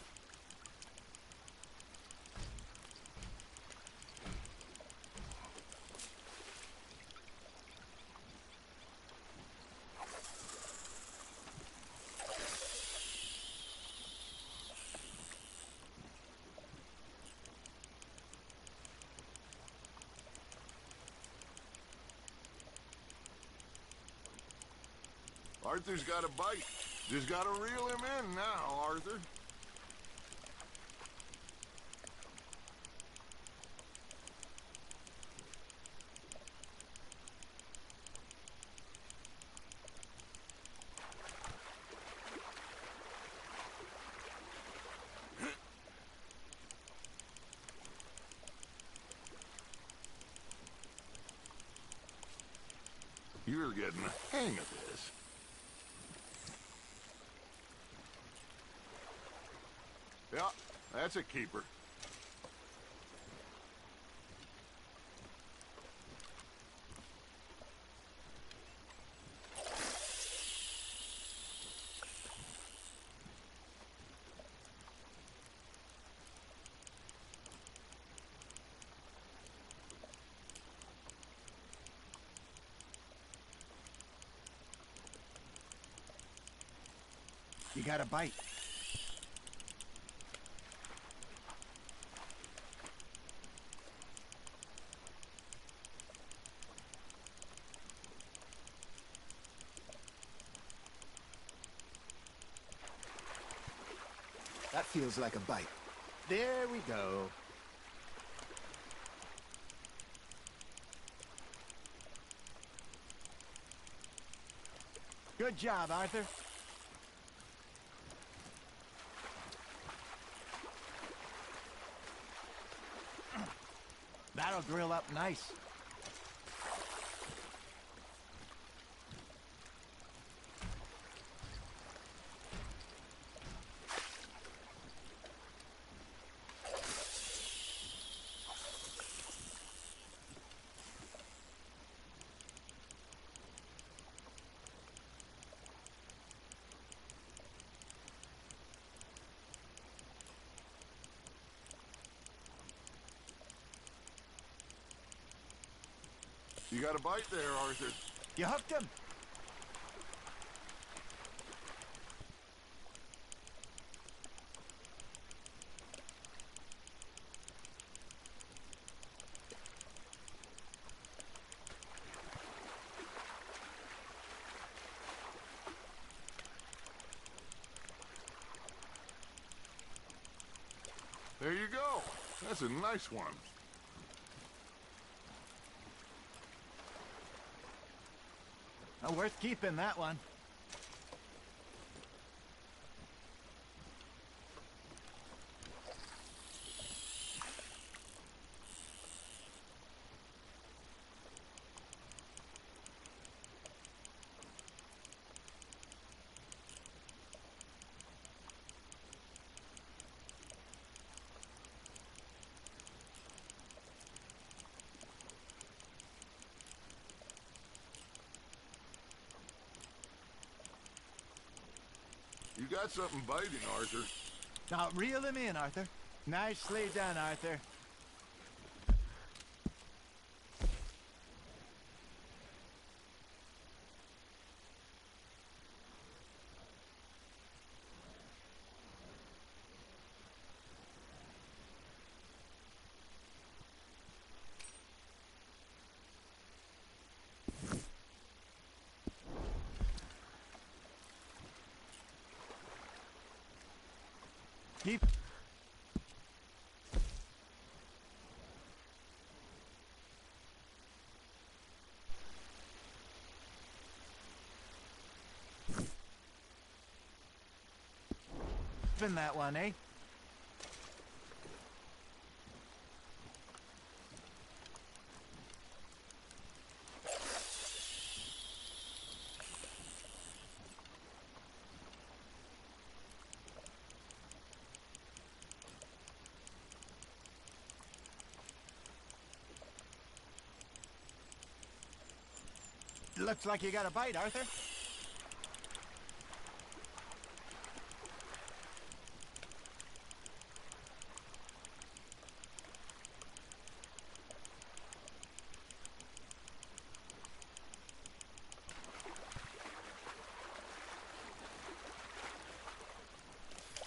Arthur's got a bite. Just gotta reel him in now, Arthur. You're getting the hang of this. Yeah, that's a keeper. You got a bite. That feels like a bite. There we go. Good job, Arthur. That'll grill up nice. You got a bite there, Arthur. You hooked him. There you go. That's a nice one. Worth keeping, that one. You got something biting, Arthur. Now reel him in, Arthur. Nicely done, Arthur. Keep. Spin that one, eh? Looks like you got a bite, Arthur.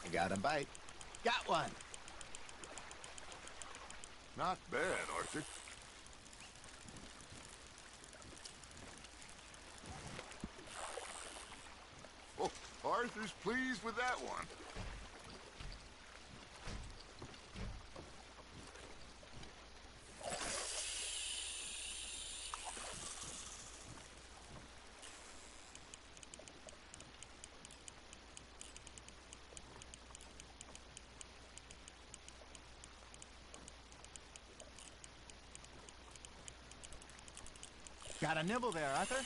You got a bite. Got one. Not bad, Arthur. Oh, Arthur's pleased with that one. Got a nibble there, Arthur.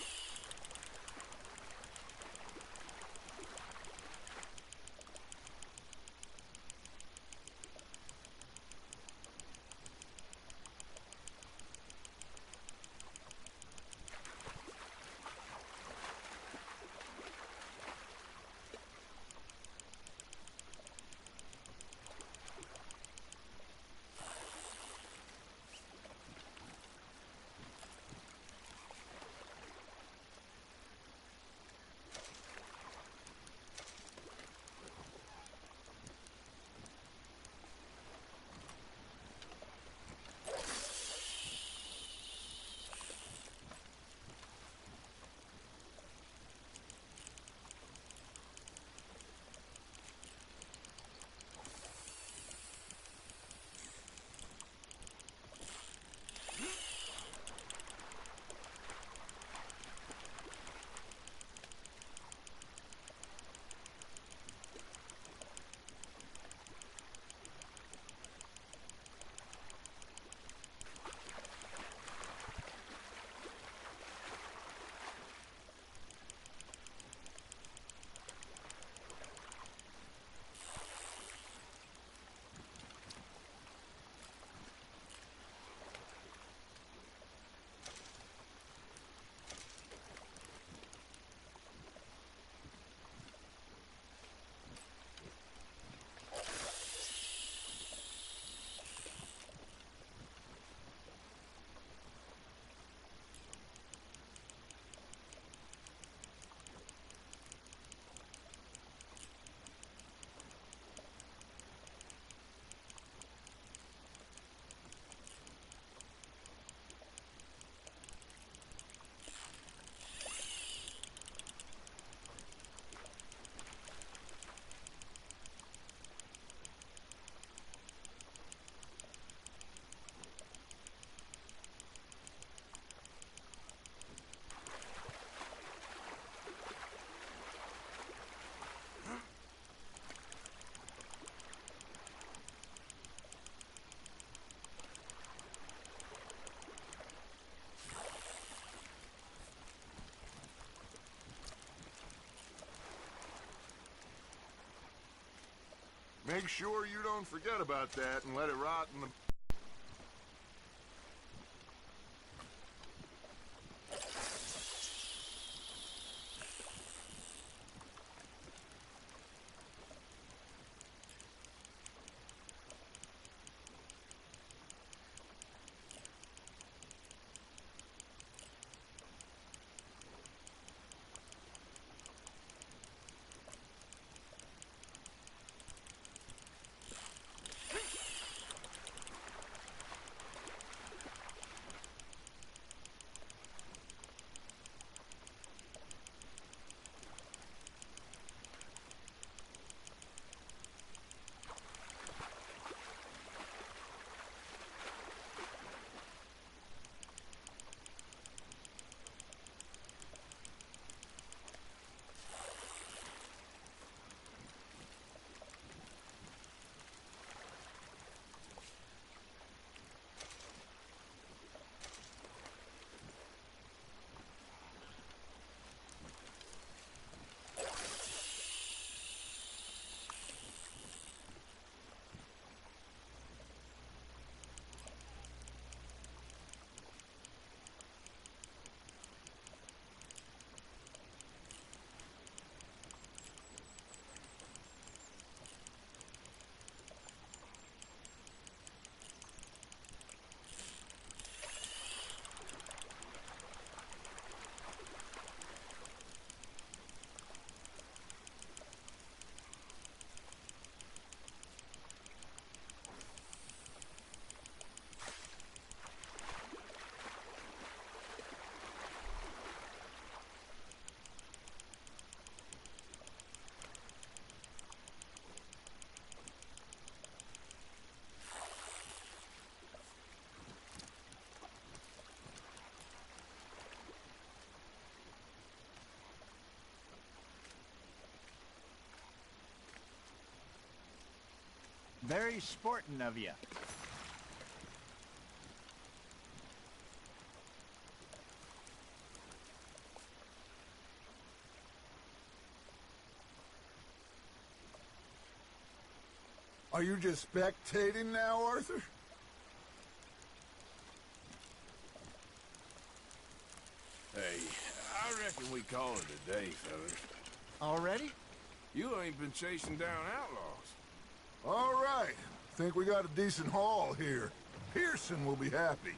Make sure you don't forget about that and let it rot in the... Very sporting of you. Are you just spectating now, Arthur? Hey, I reckon we call it a day, fellas. Already? You ain't been chasing down outlaws. All right. Think we got a decent haul here. Pearson will be happy.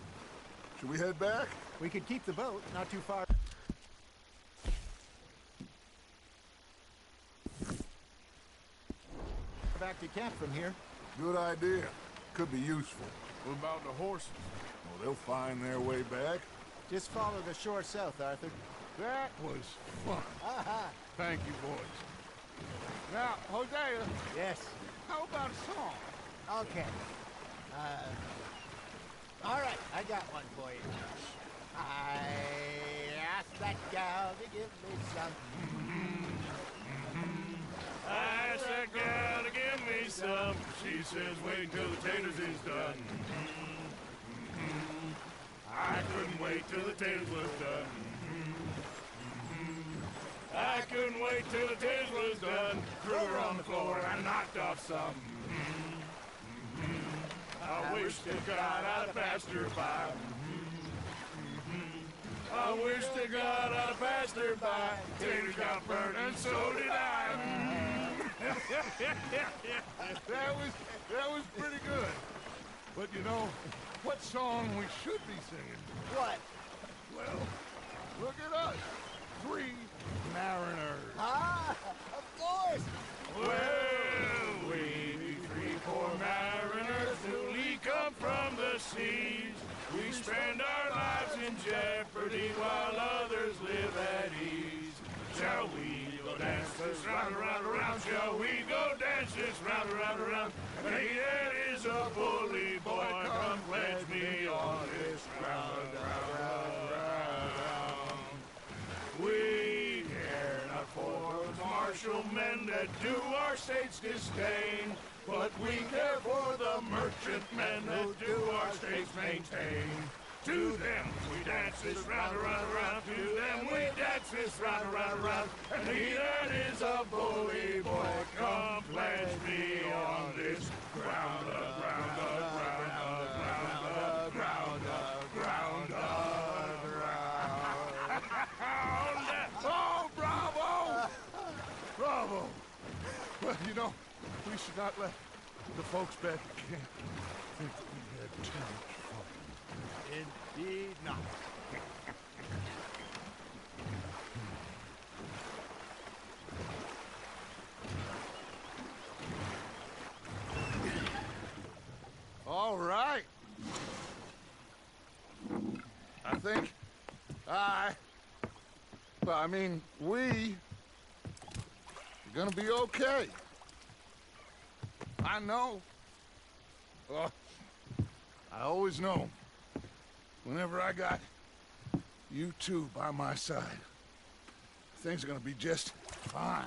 Should we head back? We could keep the boat not too far. Back to camp from here. Good idea. Could be useful. What about the horses? Well, they'll find their way back. Just follow the shore south, Arthur. That was fun. Thank you, boys. Now, Hosea. Yes. How about a song? Okay. All right, I got one for you. I asked that gal to give me some. I asked that gal to give me some. She says wait till the taters is done. I couldn't wait till the taters was done. I couldn't wait till the taters was done. Threw her on the floor and knocked off some. I wish to God I'd passed her by. I wish to God I'd passed her by. Taters got burned and so did I. That was pretty good. But you know, what song we should be singing? What? Well, look at us. 3 mariners. Ah, of course. Well, we be 3 poor mariners newly come from the seas. We spend our lives in jeopardy while others live at ease. Shall we go dance this round, around, around? Shall we go dance this round, around, around? Hey, that is a bully boy, come pledge me on this round, round, round. We care not for the martial men that do our state's disdain, but we care for the merchant men that do our states maintain. to them. We dance this round, around, around to them. We dance this round, around, around. And he that is a bully boy, come pledge me on this ground, ground, ground, ground, ground, ground, ground. Oh, bravo! Bravo! Well, you know, we should not let the folks back at camp think that we had too much fun. Indeed not. All right. I think we are gonna be okay. I know. Oh, I always know. Whenever I got you two by my side, things are gonna be just fine.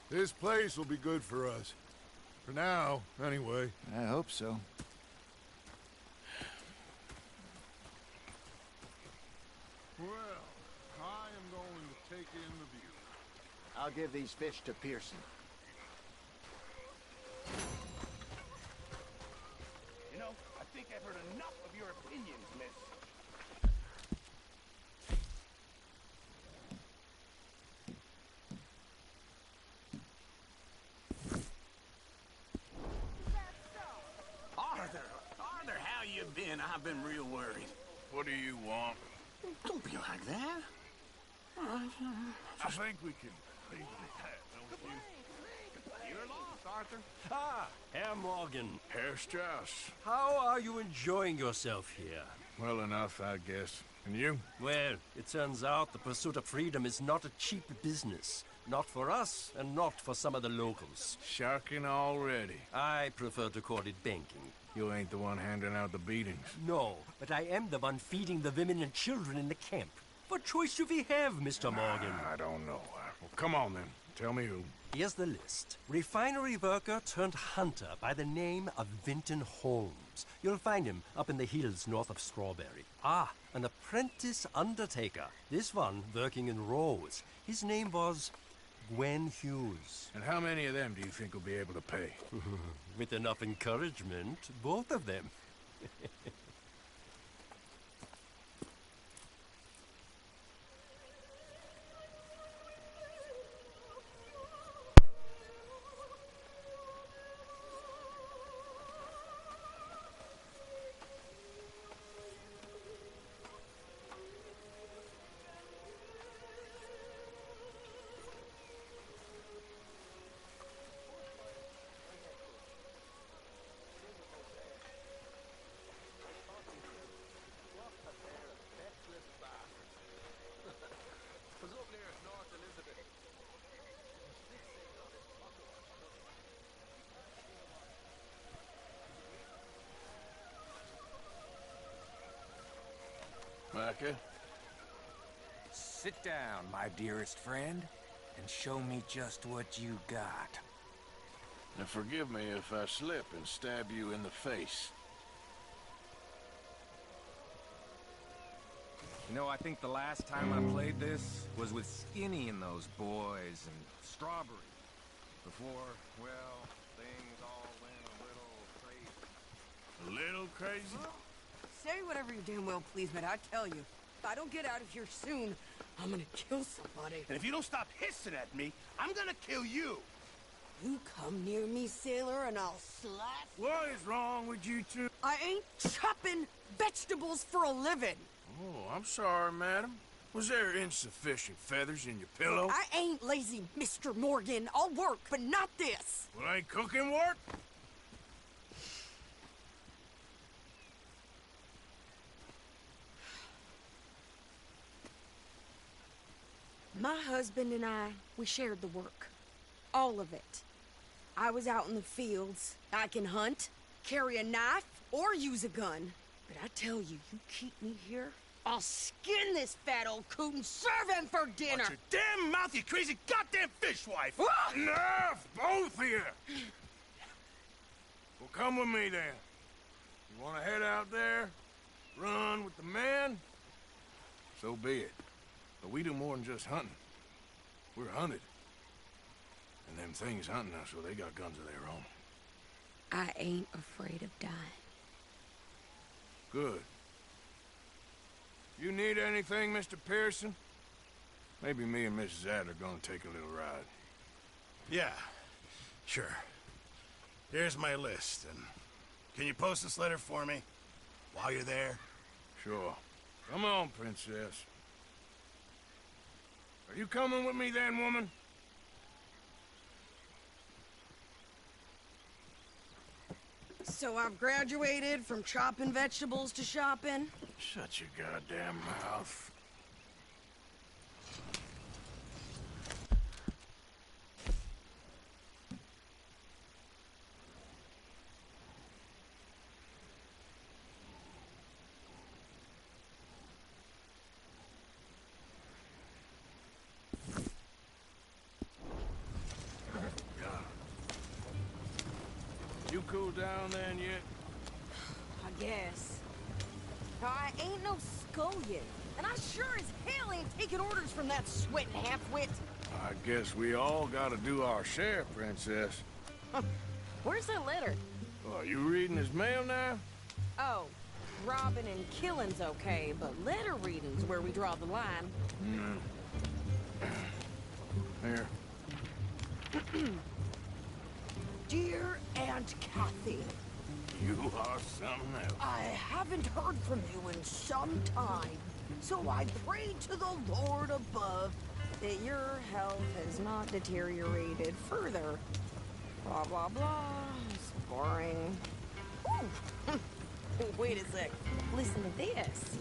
This place will be good for us. For now, anyway. I hope so. Well, I am going to take in the view. I'll give these fish to Pearson. You know, I think I've heard enough of your opinions, miss. Arthur, how you been? I've been real worried. What do you want? Don't be like that. I think we can leave it at that, don't you? You're lost, Arthur. Ah, Herr Morgan. Herr Strauss. How are you enjoying yourself here? Well enough, I guess. And you? Well, it turns out the pursuit of freedom is not a cheap business. Not for us, and not for some of the locals. Sharking already. I prefer to call it banking. You ain't the one handing out the beatings. No, but I am the one feeding the women and children in the camp. What choice do we have, Mr. Morgan? I don't know. Well, come on then. Tell me who. Here's the list. Refinery worker turned hunter by the name of Vinton Holmes. You'll find him up in the hills north of Strawberry. Ah, an apprentice undertaker. This one working in rows. His name was Gwen Hughes. And how many of them do you think will be able to pay? With enough encouragement, both of them. Micah? Sit down, my dearest friend, and show me just what you got. Now forgive me if I slip and stab you in the face. You know, I think the last time I played this was with Skinny and those boys and Strawberry. Before, well, things all went a little crazy. A little crazy? Say whatever you damn well please, but I tell you, if I don't get out of here soon, I'm gonna kill somebody. And if you don't stop hissing at me, I'm gonna kill you. You come near me, sailor, and I'll slap. What is wrong with you two? I ain't chopping vegetables for a living. Oh, I'm sorry, madam. Was there insufficient feathers in your pillow? I ain't lazy, Mr. Morgan. I'll work, but not this. Well, ain't cooking work? My husband and I, we shared the work. All of it. I was out in the fields. I can hunt, carry a knife, or use a gun. But I tell you, you keep me here, I'll skin this fat old coot and serve him for dinner. Watch your damn mouth, you crazy goddamn fishwife! Enough, both of you! Well, come with me then. You want to head out there, run with the men? So be it. But we do more than just hunting. We're hunted. And them things hunting us, so they got guns of their own. I ain't afraid of dying. Good. You need anything, Mr. Pearson? Maybe me and Mrs. Adler gonna take a little ride. Yeah, sure. Here's my list, and can you post this letter for me while you're there? Sure. Come on, Princess. Are you coming with me then, woman? So I've graduated from chopping vegetables to shopping? Shut your goddamn mouth. You cool down then yet? I guess. Now, I ain't no scullion, and I sure as hell ain't taking orders from that sweating half-wit. I guess we all gotta do our share, Princess. Where's that letter? Oh, you reading his mail now? Oh, robbing and killing's okay, but letter reading's where we draw the line. Here. Dear Aunt Kathy, You are something else. I haven't heard from you in some time, so I pray to the Lord above that your health has not deteriorated further. Blah, blah, blah. It's boring. Ooh. Wait a sec. Listen to this.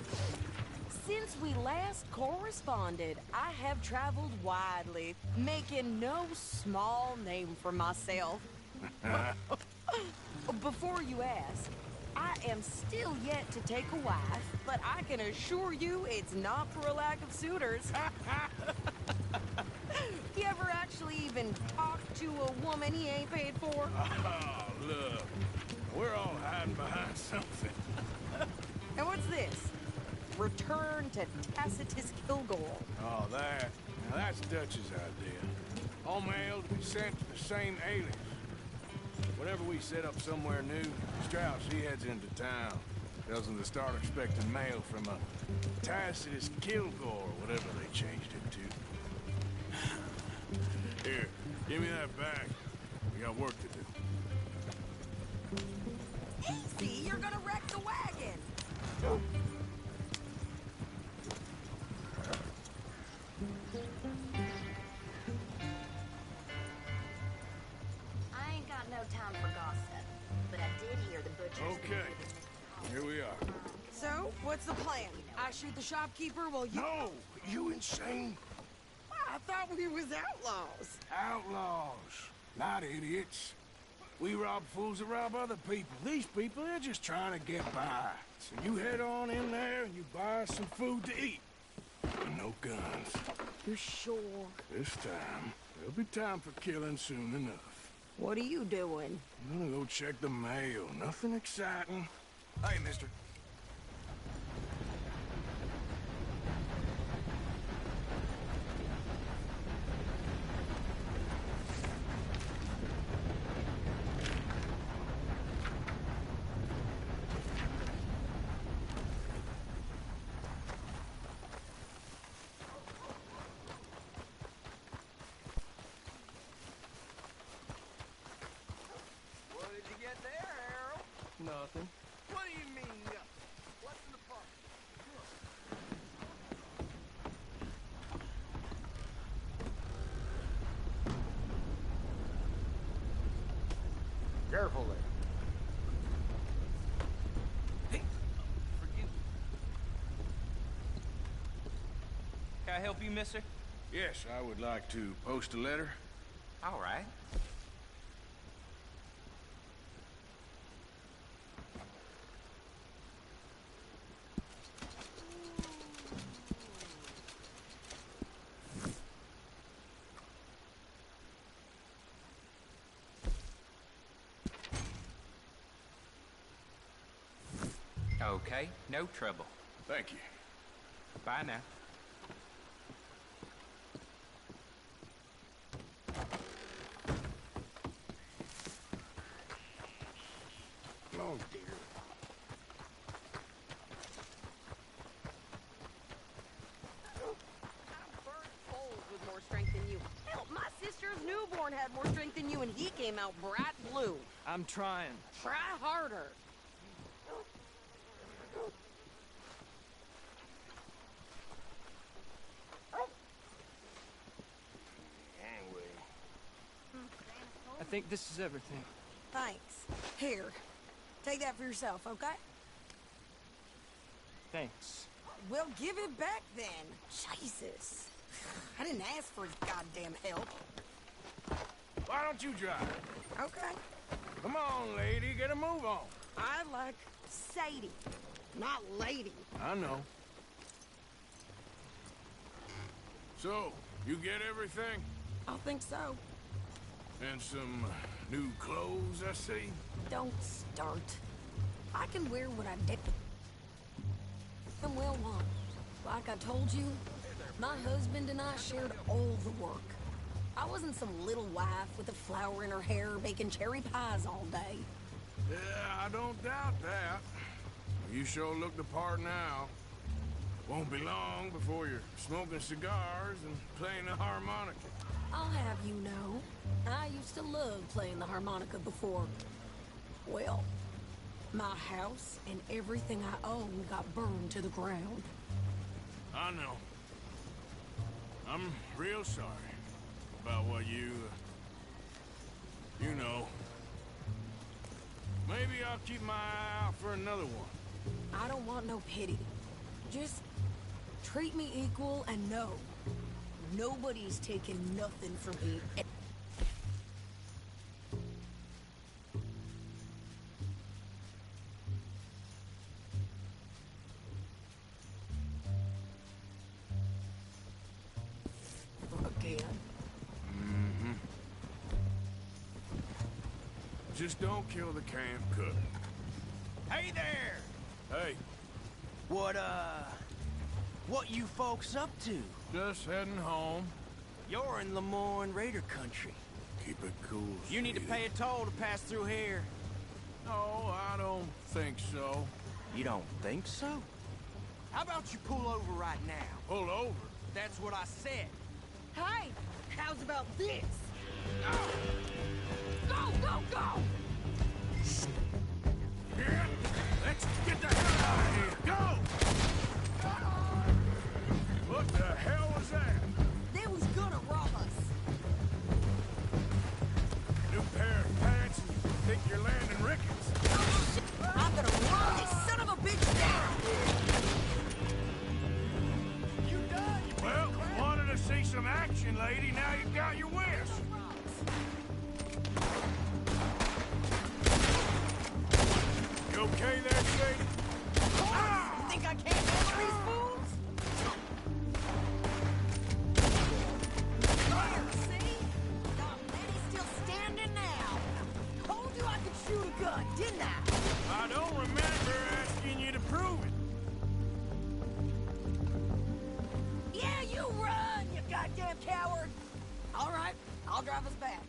Since we last corresponded, I have traveled widely, making no small name for myself. Before you ask, I am still yet to take a wife, but I can assure you it's not for a lack of suitors. You ever actually even talk to a woman he ain't paid for? Oh, look. We're all hiding behind something. And what's this? Return to Tacitus Kilgore. Oh, that. Now, that's Dutch's idea. All mail to be sent to the same alias. Whenever we set up somewhere new, Strauss, he heads into town. Tells them to start expecting mail from a Tacitus Kilgore, whatever they changed it to. Here, give me that bag. We got work to do. Easy, you're gonna wreck the wagon. I ain't got no time for gossip, but I did hear the butcher's been Okay, here we are. So, what's the plan? I shoot the shopkeeper while you... No! You insane? I thought we was outlaws. Outlaws, not idiots. We rob fools that rob other people. These people, they're just trying to get by. So you head on in there and you buy some food to eat. And no guns. You sure? This time, there'll be time for killing soon enough. What are you doing? I'm gonna go check the mail. Nothing exciting. Hey, mister. What did you get there, Harold? Nothing. What do you mean, what's in the pot? Careful there. Can I help you, mister? Yes, I would like to post a letter. All right. Okay, no trouble. Thank you. Bye now. Oh, dear. With more strength than you. Hell, my sister's newborn had more strength than you, and he came out bright blue. I'm trying. Try harder. I think this is everything. Thanks. Here, take that for yourself, okay? Thanks. Well, give it back then. Jesus. I didn't ask for his goddamn help. Why don't you drive? Okay. Come on, lady, get a move on. I like Sadie, not lady. I know. So, you get everything? I think so. And some new clothes, I see? Don't start. I can wear what I did. I'm well want. Like I told you, my husband and I shared all the work. I wasn't some little wife with a flower in her hair baking cherry pies all day. Yeah, I don't doubt that. You sure look the part now. Won't be long before you're smoking cigars and playing the harmonica. I'll have you know, I used to love playing the harmonica before. Well, my house and everything I owned got burned to the ground. I know. I'm real sorry about what you know. Maybe I'll keep my eye out for another one. I don't want no pity. Just treat me equal and know nobody's taking nothing from me. Again. Mm-hmm. Just don't kill the camp cook. Hey there! Hey. What you folks up to? Just heading home. You're in Lemoyne Raider country. Keep it cool, You need to pay a toll to pass through here. No, I don't think so. You don't think so? How about you pull over right now? Pull over? That's what I said. Hey, how's about this? Go, go, go! Yeah, let's get the hell out of here. Go! What the hell was that? They was gonna rob us. New pair of pants and you think you're landing Ricketts. I'm gonna run this son of a bitch down! You done? Well, wanted to see some action, lady. Now you got your wish. You okay there, Sadie? You think I can't handle these fools? There, see? Got Lenny still standing now. Told you I could shoot a gun, didn't I? I don't remember asking you to prove it. Yeah, you run, you goddamn coward! All right, I'll drive us back.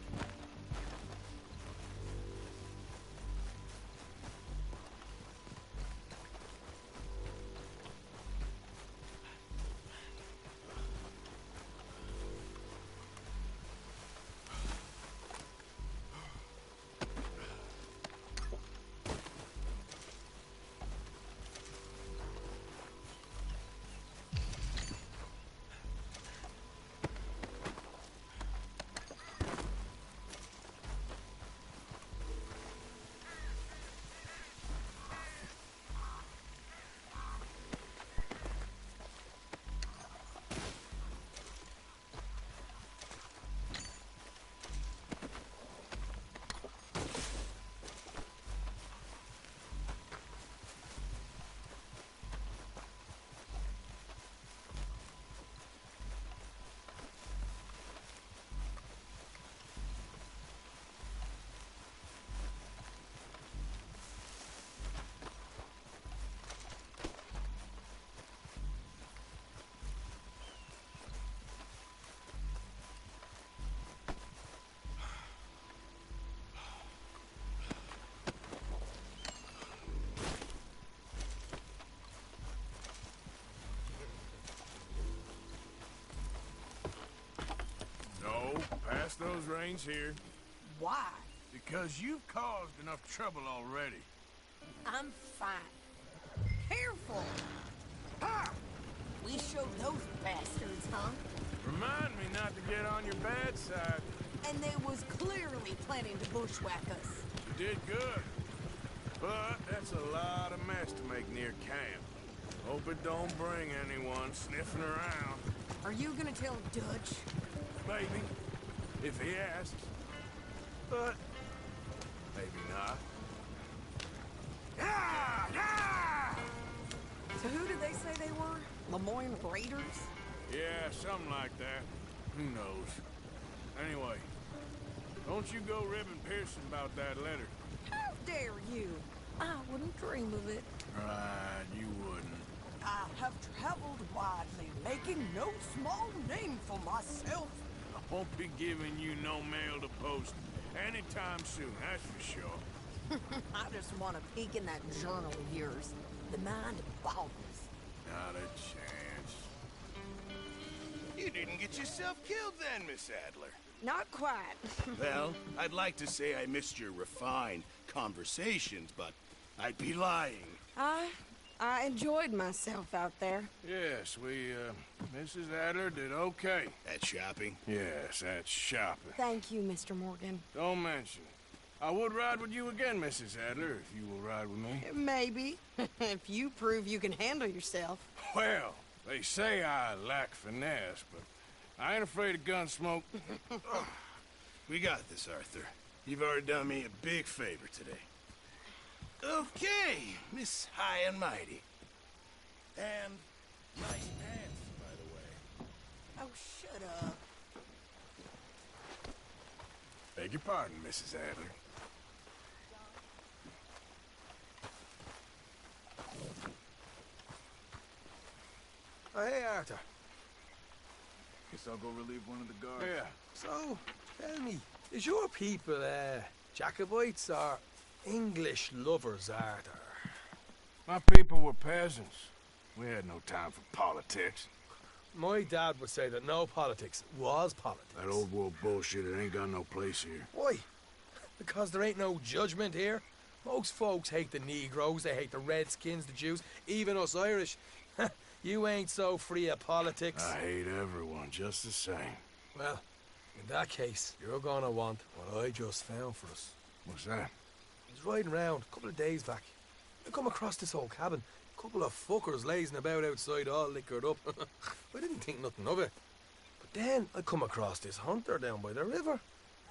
Pass those reins here. Why? Because you've caused enough trouble already. I'm fine. Careful! Ha! We showed those bastards, huh? Remind me not to get on your bad side. And they was clearly planning to bushwhack us. You did good. But that's a lot of mess to make near camp. Hope it don't bring anyone sniffing around. Are you gonna tell Dutch? Maybe. If he asks. But maybe not. Yeah! Yeah! So who did they say they were? Lemoyne Raiders? Yeah, something like that. Who knows? Anyway, don't you go ribbing Pearson about that letter. How dare you? I wouldn't dream of it. Right, you wouldn't. I have traveled widely, making no small name for myself. I won't be giving you no mail to post anytime soon, that's for sure. I just want to peek in that journal of yours. The mind boggles. Not a chance. You didn't get yourself killed then, Miss Adler. Not quite. Well, I'd like to say I missed your refined conversations, but I'd be lying. I enjoyed myself out there. Yes, Mrs. Adler did okay. At shopping? Yes, that's shopping. Thank you, Mr. Morgan. Don't mention it. I would ride with you again, Mrs. Adler, if you will ride with me. Maybe. If you prove you can handle yourself. Well, they say I lack finesse, but I ain't afraid of gun smoke. We got this, Arthur. You've already done me a big favor today. Okay, Miss High and Mighty. And nice pants, by the way. Oh, shut up. Beg your pardon, Mrs. Adler. Oh, hey, Arthur. Guess I'll go relieve one of the guards. Yeah. So, tell me, is your people, Jacobites or English lovers, Arthur? My people were peasants. We had no time for politics. My dad would say that no politics was politics. That old world bullshit, it ain't got no place here. Why? Because there ain't no judgment here. Most folks hate the Negroes, they hate the Redskins, the Jews, even us Irish. You ain't so free of politics. I hate everyone just the same. Well, in that case, you're gonna want what I just found for us. What's that? I was riding around a couple of days back. I come across this old cabin. A couple of fuckers lazing about outside all liquored up. I didn't think nothing of it. But then I come across this hunter down by the river.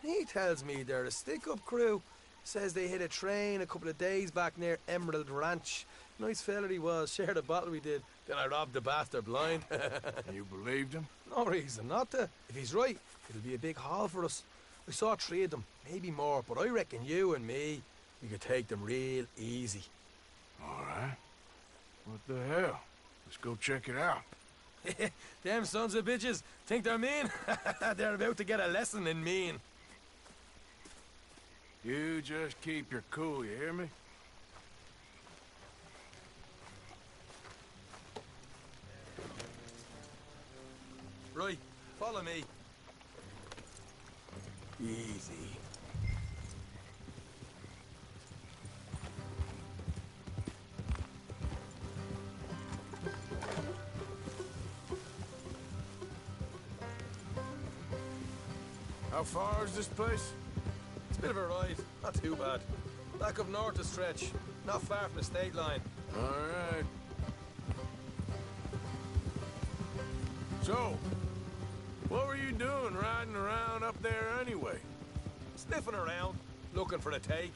He tells me they're a stick-up crew. Says they hit a train a couple of days back near Emerald Ranch. Nice fella he was, shared a bottle we did. Then I robbed the bastard blind. You believed him? No reason not to. If he's right, it'll be a big haul for us. I saw 3 of them, maybe more, but I reckon you and me, we could take them real easy. All right. What the hell? Let's go check it out. Them sons of bitches think they're mean. They're about to get a lesson in mean. You just keep your cool, you hear me? Right, follow me. Easy. How far is this place? It's a bit of a ride, not too bad. Back up north a stretch, not far from the state line. All right. So, what were you doing riding around up there anyway? Sniffing around, looking for a take.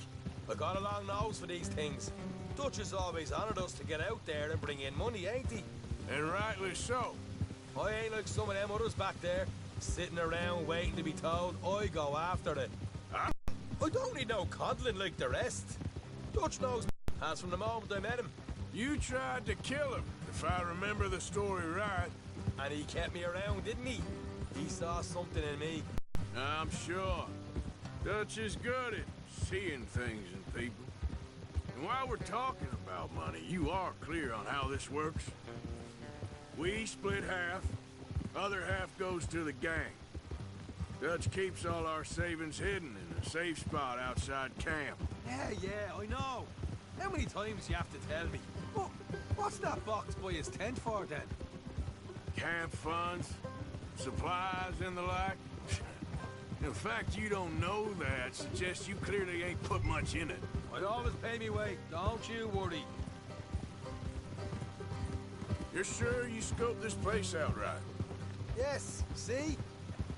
I got a long nose for these things. Dutch has always honoured us to get out there and bring in money, ain't he? And rightly so. I ain't like some of them others back there, sitting around waiting to be told. I go after it. Huh? I don't need no coddling like the rest. Dutch knows me, as from the moment I met him. You tried to kill him, if I remember the story right. And he kept me around, didn't he? He saw something in me. I'm sure. Dutch is good at seeing things in people. And while we're talking about money, you are clear on how this works? We split half, other half goes to the gang. Dutch keeps all our savings hidden in a safe spot outside camp. Yeah, I know. How many times you have to tell me? What's that box by his tent for, then? Camp funds, supplies, and the like. The fact you don't know that suggests you clearly ain't put much in it. I'd always pay me weight, don't you worry. You're sure you scoped this place out right? Yes, see?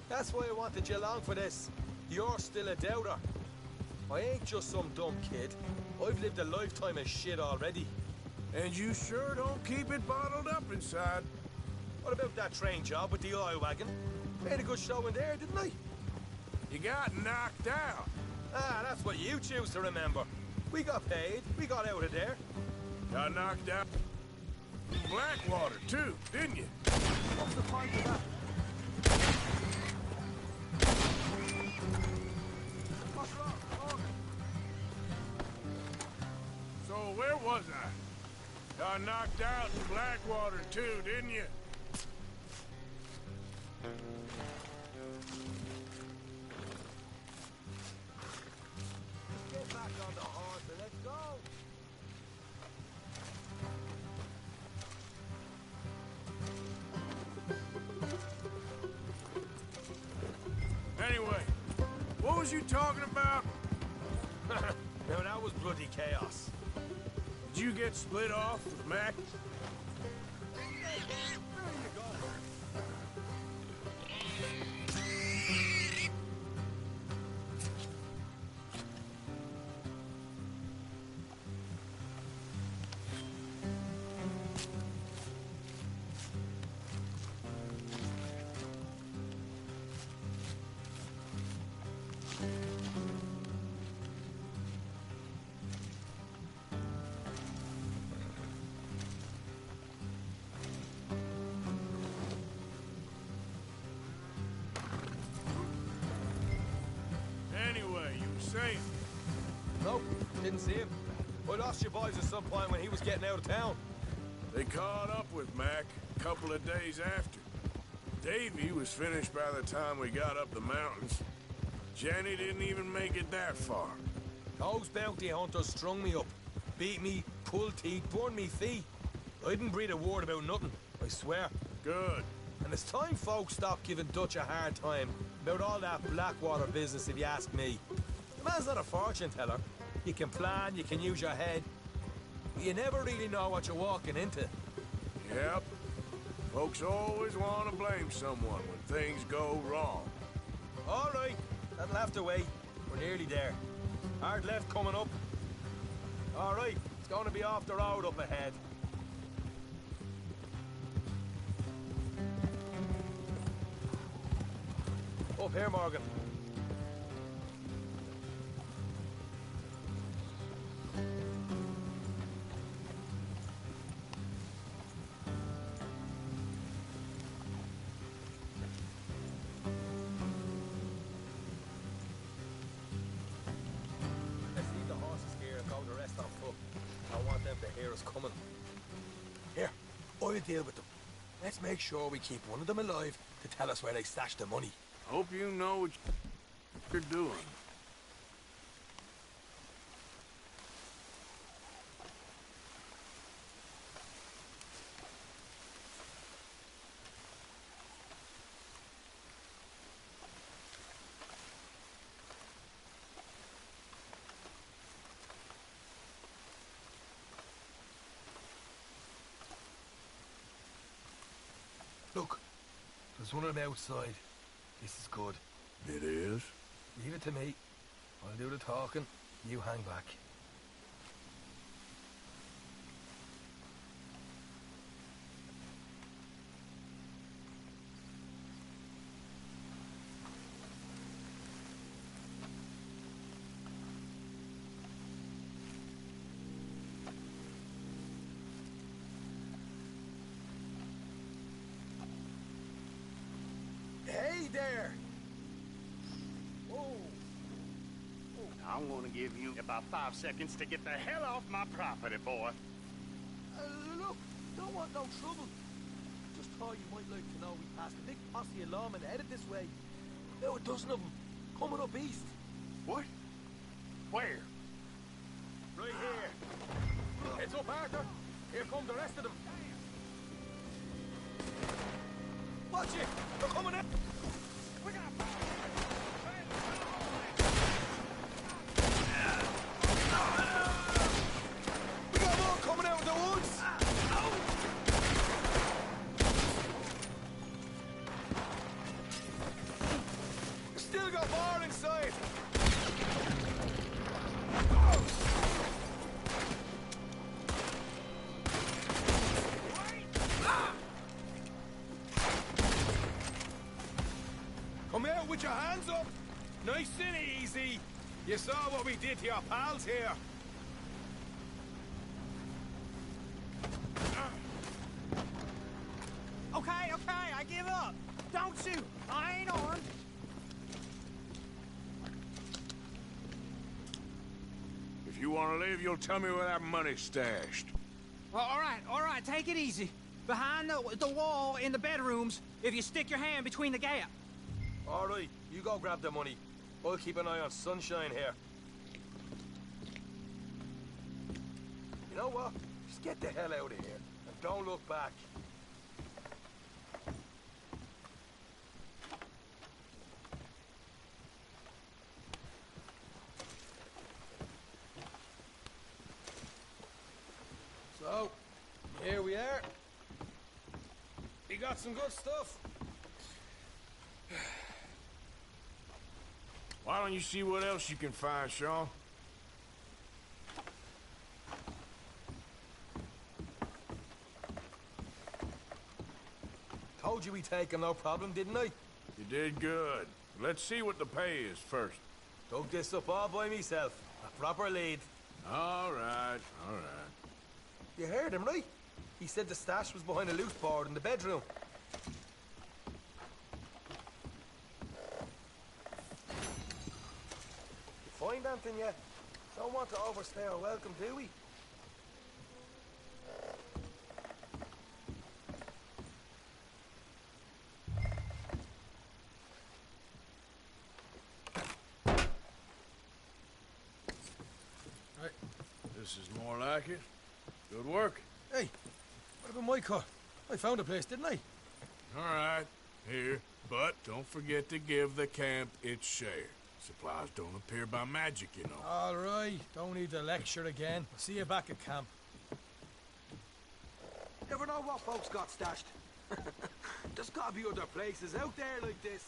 That's why I wanted you along for this. You're still a doubter. I ain't just some dumb kid. I've lived a lifetime of shit already. And you sure don't keep it bottled up inside. What about that train job with the oil wagon? Made a good show in there, didn't I? You got knocked out. Ah, that's what you choose to remember. We got paid. We got out of there. Got knocked out in Blackwater, too, didn't you? What's the point of that? What's wrong? So where was I? Got knocked out in Blackwater, too, didn't you? Get back on the horse and let's go. Anyway, what was you talking about? Now that was bloody chaos. Did you get split off with Mac? There you go. Anyway, you were saying? Nope, didn't see him. I lost you boys at some point when he was getting out of town. They caught up with Mac a couple of days after. Davy was finished by the time we got up the mountains. Jenny didn't even make it that far. Those bounty hunters strung me up. Beat me, pulled teeth, burned me feet. I didn't breathe a word about nothing, I swear. Good. And it's time folks stopped giving Dutch a hard time about all that Blackwater business, if you ask me. The man's not a fortune teller. You can plan, you can use your head, but you never really know what you're walking into. Yep. Folks always want to blame someone when things go wrong. All right, that'll have to wait. We're nearly there. Hard left coming up. All right, it's going to be off the road up ahead. Up here, Morgan. Let's leave the horses here and go the rest on foot. I want them to hear us coming. Here, I'll deal with them. Let's make sure we keep one of them alive to tell us where they stashed the money. Hope you know what you're doing. Look, there's one of them outside. This is good. It is? Leave it to me. I'll do the talking. You hang back. Hey there! I'm gonna give you about 5 seconds to get the hell off my property, boy. Look, don't want no trouble. Just thought you might like to know we passed a big posse of lawmen headed this way. Now a dozen of them. Coming up east. What? Where? Right here. Heads up, Arthur. Here come the rest of them. Watch it! They're coming in! We got more coming out of the woods! We still got more inside! Come out with your hands up! Nice and easy! You saw what we did to your pals here! Okay, I give up. Don't shoot. I ain't armed. If you want to leave, you'll tell me where that money's stashed. Well, all right, take it easy. Behind the wall in the bedrooms, if you stick your hand between the gap. All right, you go grab the money. I'll keep an eye on Sunshine here. You know what? Just get the hell out of here, and don't look back. So, here we are. We got some good stuff. Why don't you see what else you can find, Sean? Told you we'd take him, no problem, didn't I? You did good. Let's see what the pay is first. Dug this up all by myself. A proper lead. All right, all right. You heard him, right? He said the stash was behind a loose board in the bedroom. You find anything yet? Don't want to overstay our welcome, do we? Right. This is more like it. Good work. Hey, what about my car? I found a place, didn't I? All right, here. But don't forget to give the camp its share. Supplies don't appear by magic, you know. All right, don't need the lecture again. I'll see you back at camp. Never know what folks got stashed. There's gotta be other places out there like this.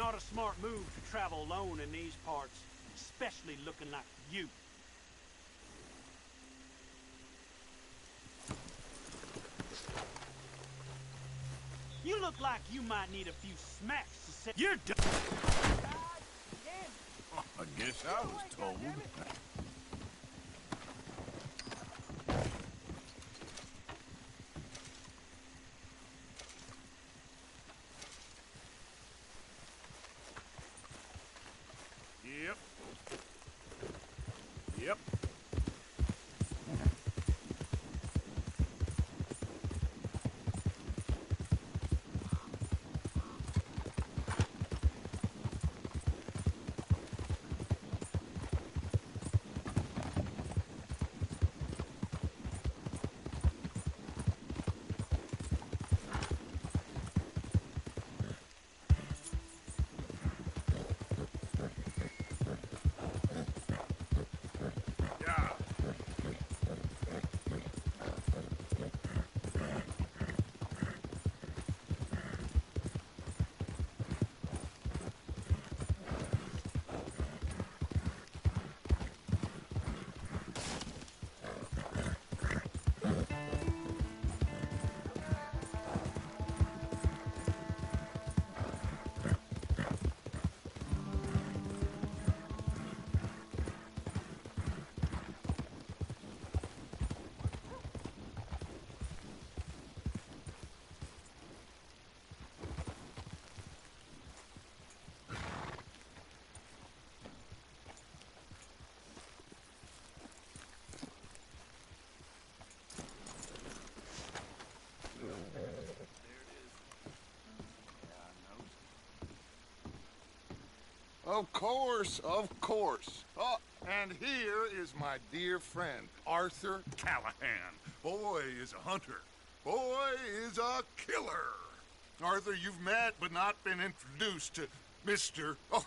not a smart move to travel alone in these parts, especially looking like you. You look like you might need a few smacks to set. You're done. I guess I was told. Yep. Yep. Of course, of course. Oh, and here is my dear friend, Arthur Callahan. Boy is a hunter. Boy is a killer. Arthur, you've met but not been introduced to Mr. Oh,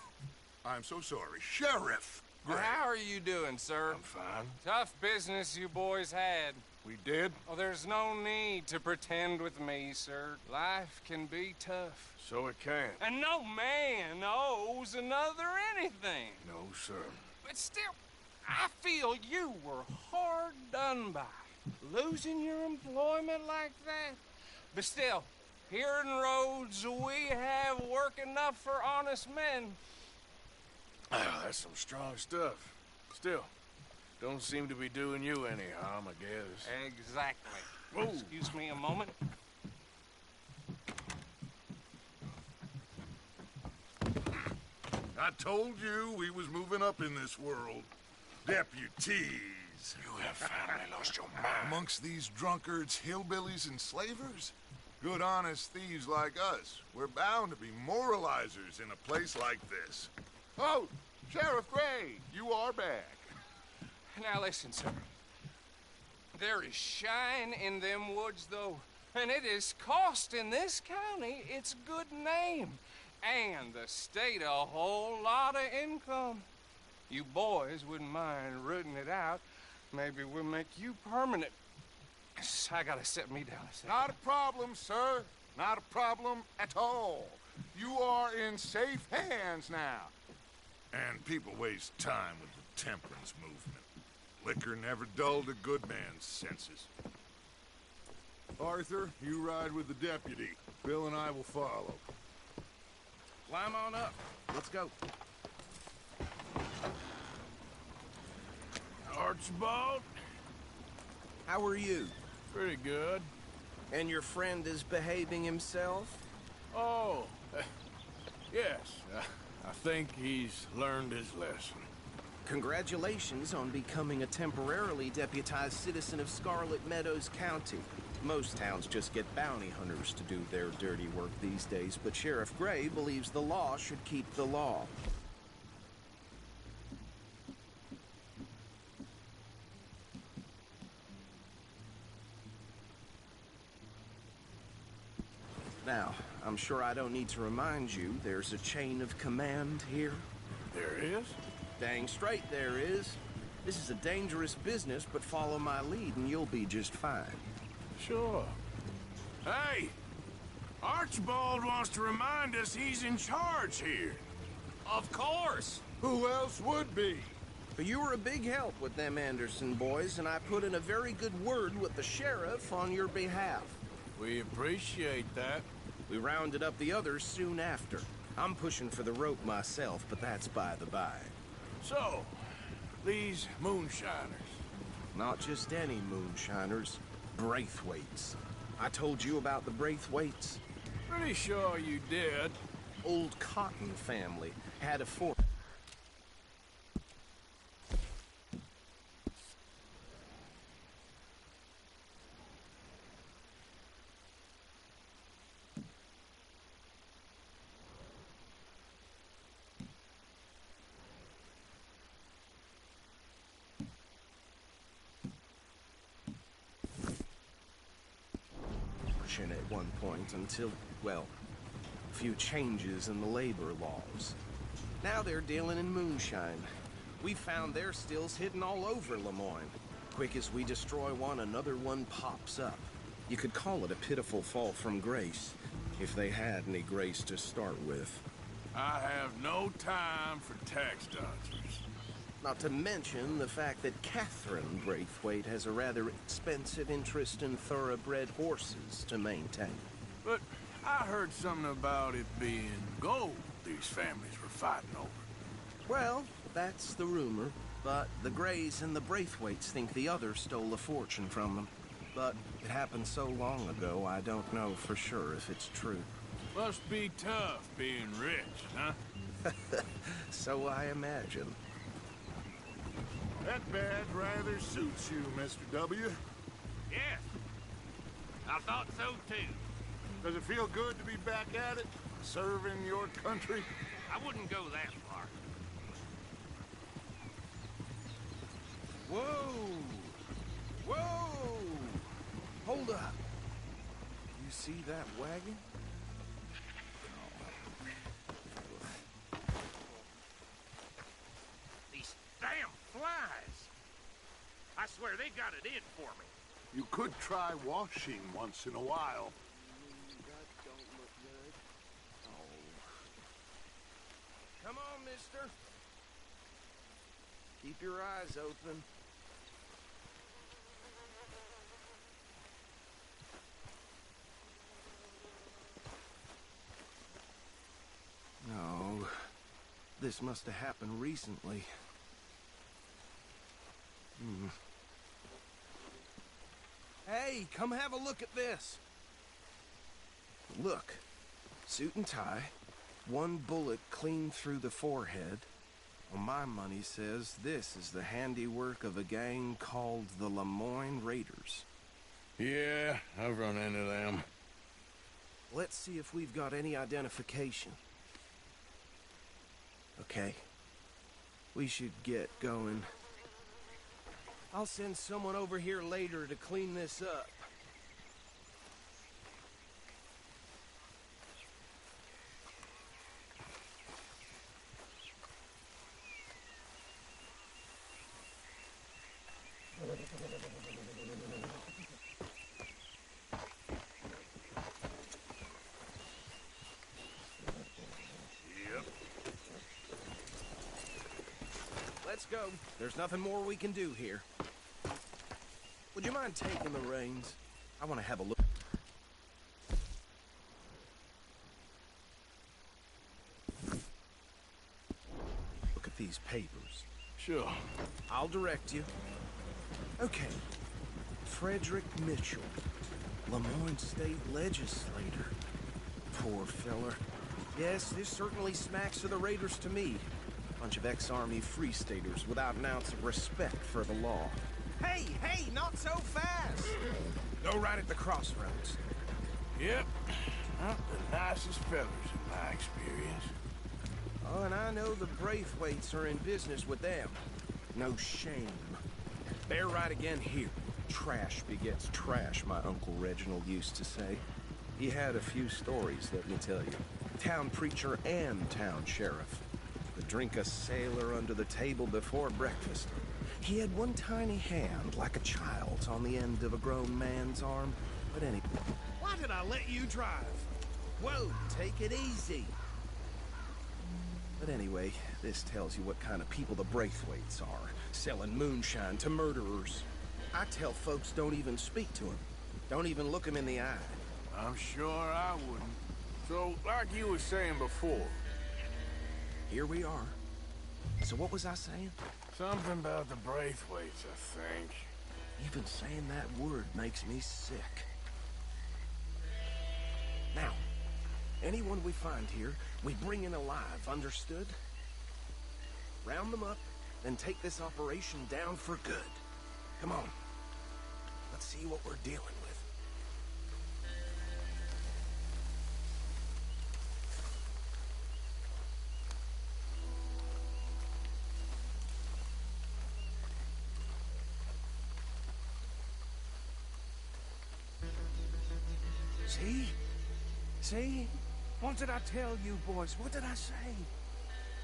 I'm so sorry, Sheriff Gray. Well, how are you doing, sir? I'm fine. Tough business you boys had. We did? Oh, there's no need to pretend with me, sir. Life can be tough. So it can. And no man owes another anything. No, sir. But still, I feel you were hard done by. Losing your employment like that. But still, here in Rhodes, we have work enough for honest men. Oh, that's some strong stuff. Still, don't seem to be doing you any harm, I guess. Exactly. Whoa. Excuse me a moment. I told you we was moving up in this world. Deputies. You have finally lost your mind. Amongst these drunkards, hillbillies, and slavers? Good, honest thieves like us. We're bound to be moralizers in a place like this. Oh, Sheriff Gray, you are back. Now listen, sir. There is shine in them woods, though, and it is costing this county its good name, and the state a whole lot of income. You boys wouldn't mind rooting it out. Maybe we'll make you permanent. I gotta set me down a second. Not a problem, sir. Not a problem at all. You are in safe hands now. And people waste time with the temperance movement. Liquor never dulled a good man's senses. Arthur, you ride with the deputy. Bill and I will follow. Climb on up. Let's go. Archibald? How are you? Pretty good. And your friend is behaving himself? Oh, yes. I think he's learned his lesson. Congratulations on becoming a temporarily deputized citizen of Scarlet Meadows County. Most towns just get bounty hunters to do their dirty work these days, but Sheriff Gray believes the law should keep the law. Now, I'm sure I don't need to remind you, there's a chain of command here. There is? Dang straight there is. This is a dangerous business, but follow my lead and you'll be just fine. Sure. Hey! Archibald wants to remind us he's in charge here. Of course! Who else would be? You were a big help with them Anderson boys, and I put in a very good word with the sheriff on your behalf. We appreciate that. We rounded up the others soon after. I'm pushing for the rope myself, but that's by the by. So, these moonshiners. Not just any moonshiners, Braithwaites. I told you about the Braithwaites? Pretty sure you did. Old Cotton family had a fort. At one point until, well, a few changes in the labor laws. Now they're dealing in moonshine. We found their stills hidden all over Lemoyne. Quick as we destroy one, another one pops up. You could call it a pitiful fall from grace, if they had any grace to start with. I have no time for tax dodgers. Not to mention the fact that Catherine Braithwaite has a rather expensive interest in thoroughbred horses to maintain. But I heard something about it being gold these families were fighting over. Well, that's the rumor, but the Greys and the Braithwaites think the others stole a fortune from them. But it happened so long ago, I don't know for sure if it's true. Must be tough being rich, huh? So I imagine. That badge rather suits you, Mr. W. Yes. I thought so, too. Does it feel good to be back at it? Serving your country? I wouldn't go that far. Whoa! Whoa! Hold up. You see that wagon? These damn flies. I swear they got it in for me. You could try washing once in a while. That don't look good. Oh. Come on, mister. Keep your eyes open. No. This must have happened recently. Hey, come have a look at this. Look. Suit and tie. One bullet clean through the forehead. Well, my money says this is the handiwork of a gang called the Lemoyne Raiders. Yeah, I've run into them. Let's see if we've got any identification. Okay. We should get going. I'll send someone over here later to clean this up. Let's go. There's nothing more we can do here. Would you mind taking the reins? I want to have a look. Look at these papers. Sure. I'll direct you. Okay. Frederick Mitchell, Lemoyne State Legislator. Poor feller. Yes, this certainly smacks of the Raiders to me. Bunch of ex-Army Free Staters without an ounce of respect for the law. Hey, hey, not so fast! Go right at the crossroads. Yep. Not the nicest fellas in my experience. Oh, and I know the Braithwaites are in business with them. No shame. They're right again here. Trash begets trash, my Uncle Reginald used to say. He had a few stories, let me tell you. Town preacher and town sheriff. Would drink a sailor under the table before breakfast. He had one tiny hand, like a child's, on the end of a grown man's arm. But anyway... Why did I let you drive? Whoa, take it easy. But anyway, this tells you what kind of people the Braithwaites are, selling moonshine to murderers. I tell folks don't even speak to them. Don't even look them in the eye. I'm sure I wouldn't. So, like you were saying before. Here we are. So what was I saying? Something about the Braithwaites, I think. Even saying that word makes me sick. Now, anyone we find here, we bring in alive, understood? Round them up, and take this operation down for good. Come on. Let's see what we're dealing with. See? See? What did I tell you, boys? What did I say?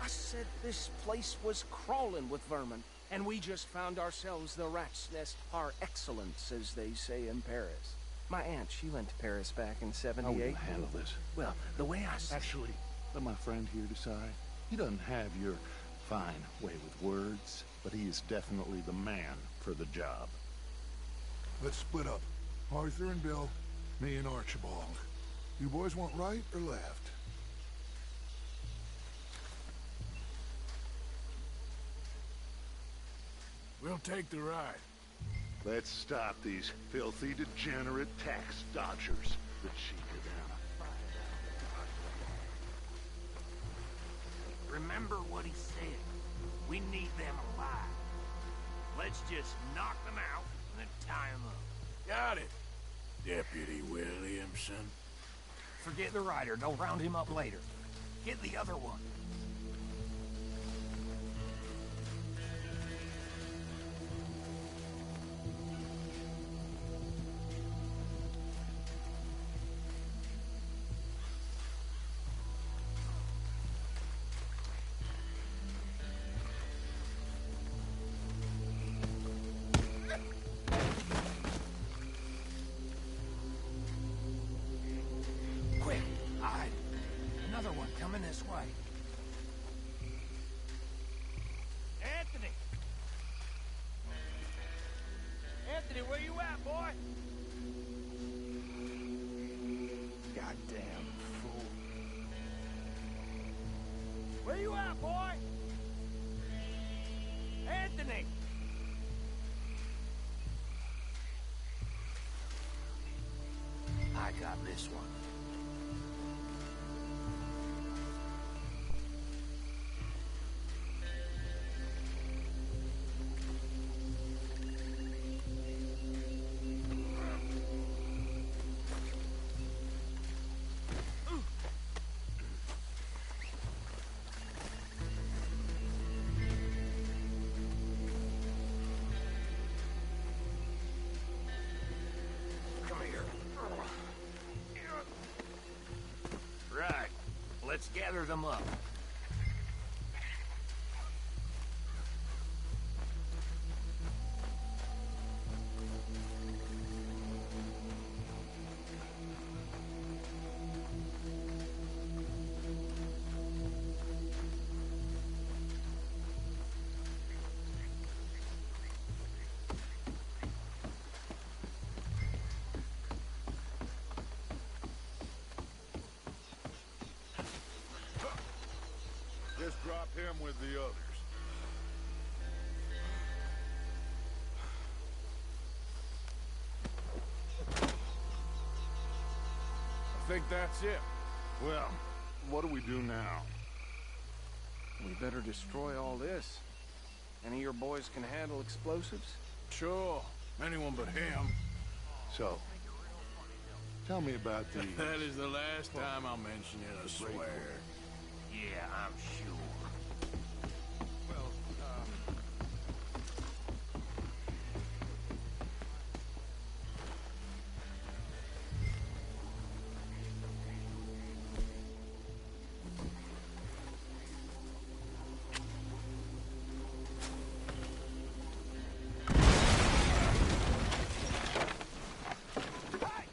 I said this place was crawling with vermin, and we just found ourselves the rat's nest par excellence, as they say in Paris. My aunt, she went to Paris back in '78. How will you handle this? Well, the way I... Actually, let my friend here decide. He doesn't have your fine way with words, but he is definitely the man for the job. Let's split up. Arthur and Bill, me and Archibald. You boys want right or left? We'll take the ride. Let's stop these filthy, degenerate tax dodgers. The cheaper down. Remember what he said. We need them alive. Let's just knock them out and then tie them up. Got it, Deputy Williamson. Forget the rider. Don't round him up later. Get the other one. This way. Anthony! Anthony, where you at, boy? Goddamn fool. Where you at, boy? Anthony! I got this one. Let's gather them up. Just drop him with the others. I think that's it. Well, what do we do now? We better destroy all this. Any of your boys can handle explosives? Sure. Anyone but him. So, tell me about these. That is the last time I'll mention it, I swear. Yeah, I'm sure. Hey!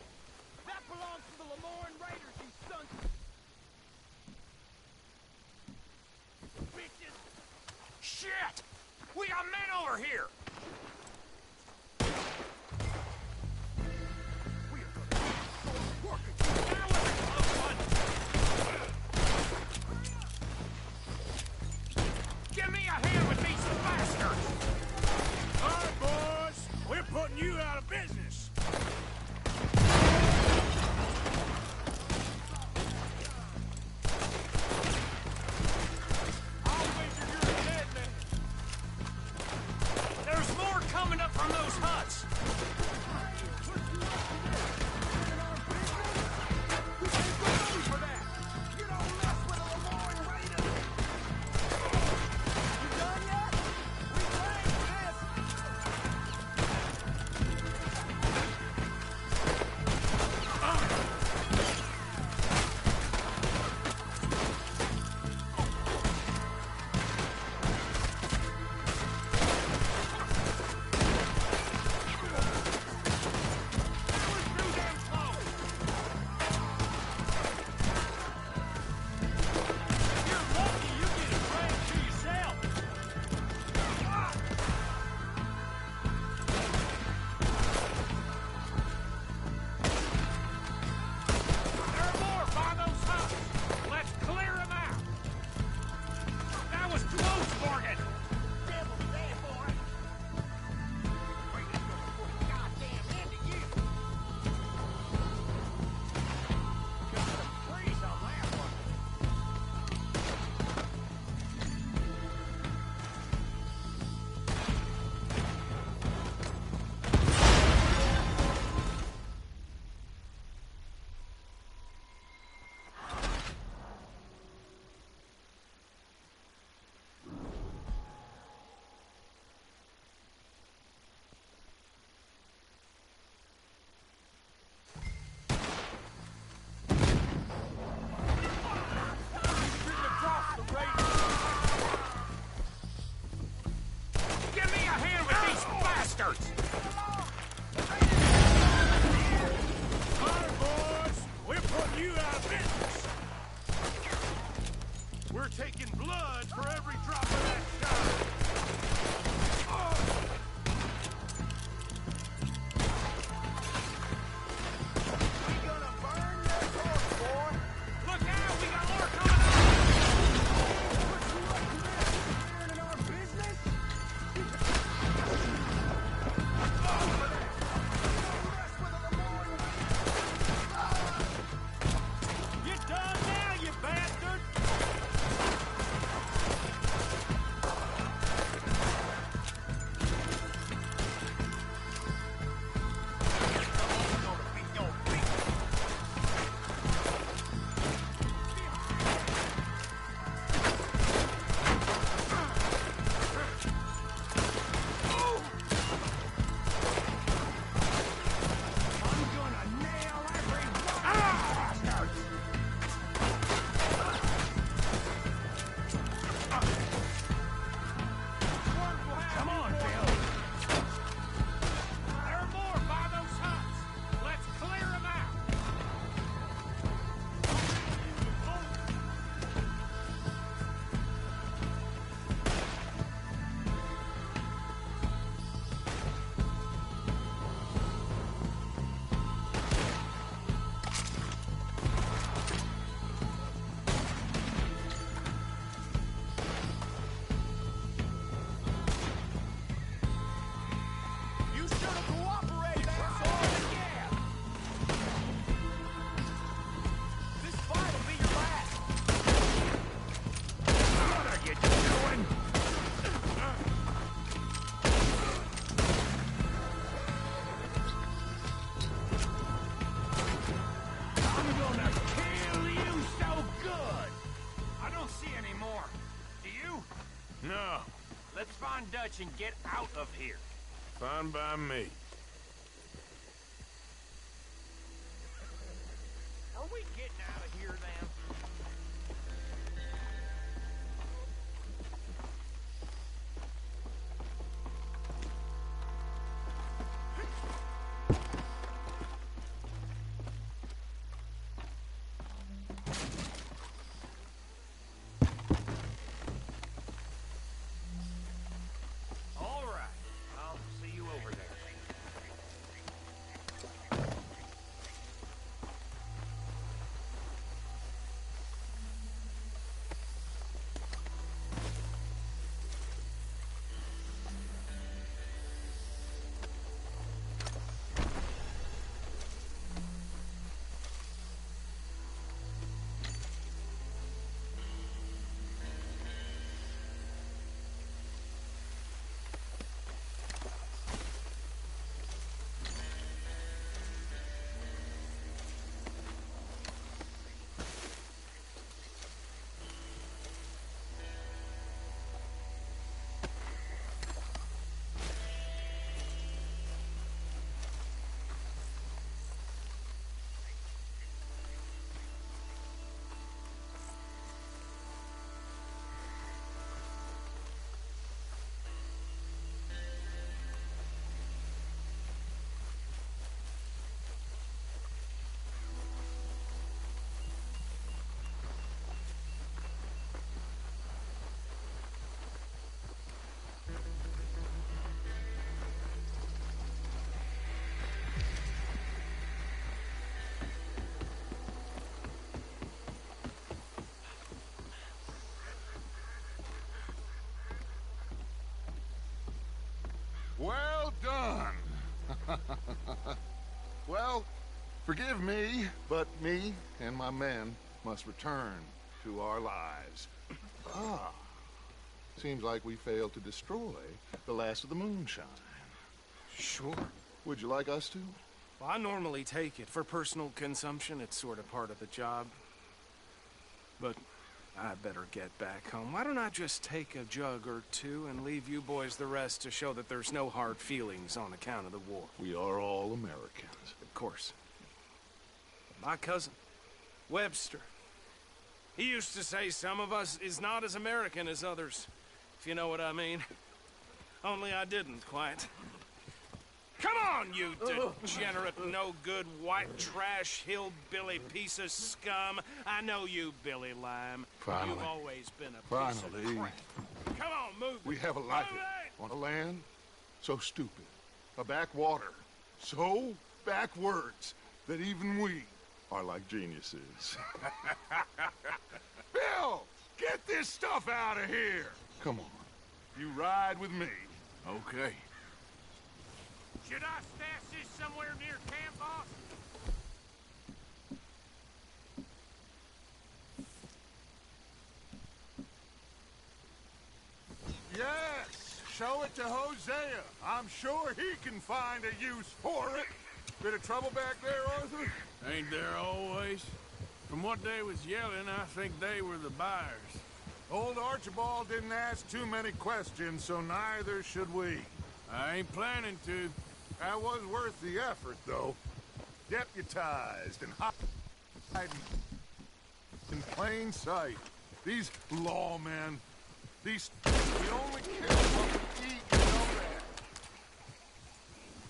That belongs to the Lemoyne Raiders, you sons Dutch and get out of here. Fine by me. Are we getting out of here then? All right. I'll see you over there. Well done. Well, forgive me, but me and my men must return to our lives. Ah, seems like we failed to destroy the last of the moonshine. Sure. Would you like us to? Well, I normally take it for personal consumption. It's sort of part of the job. But I better get back home. Why don't I just take a jug or two and leave you boys the rest to show that there's no hard feelings on account of the war? We are all Americans. Of course. My cousin, Webster, he used to say some of us is not as American as others, if you know what I mean. Only I didn't quite. Come on, you degenerate, no-good, white trash, hillbilly piece of scum. I know you, Billy Lime. Finally. You've always been a piece Finally. of crap. Come on, move it. We have a life on a land so stupid, a backwater so backwards that even we are like geniuses. Bill, get this stuff out of here. Come on, you ride with me. Okay. Should I stash this somewhere near camp, boss? Yes, show it to Hosea. I'm sure he can find a use for it. Bit of trouble back there, Arthur? Ain't there always? From what they was yelling, I think they were the buyers. Old Archibald didn't ask too many questions, so neither should we. I ain't planning to. That was worth the effort, though. Deputized and hiding in plain sight. These lawmen, we only care what we eat, you know that.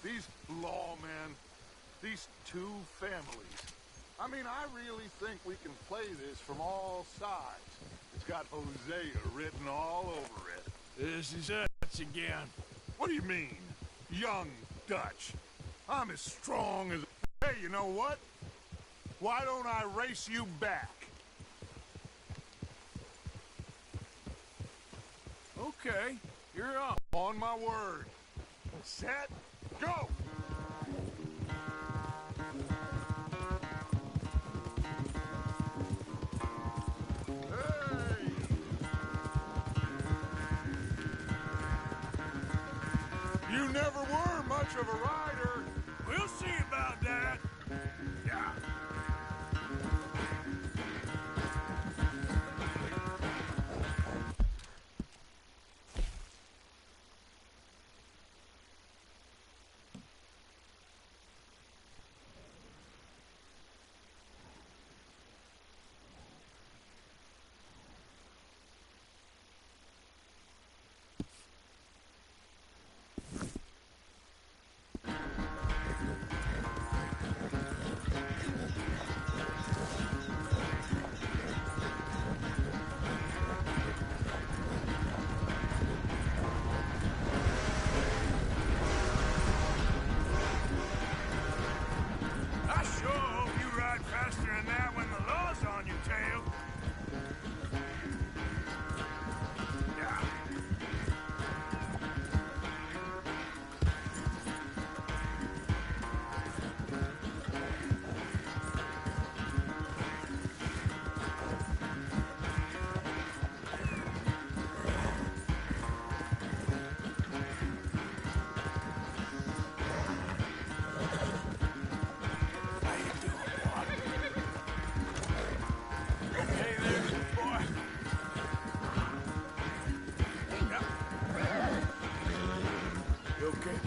These lawmen, these two families. I mean, I really think we can play this from all sides. It's got Hosea written all over it. This is us again. What do you mean, young Dutch? I'm as strong as... Hey, you know what? Why don't I race you back? Okay, you're up. On my word. Set, go! Hey! You never were much of a rider. We'll see about that. Yeah.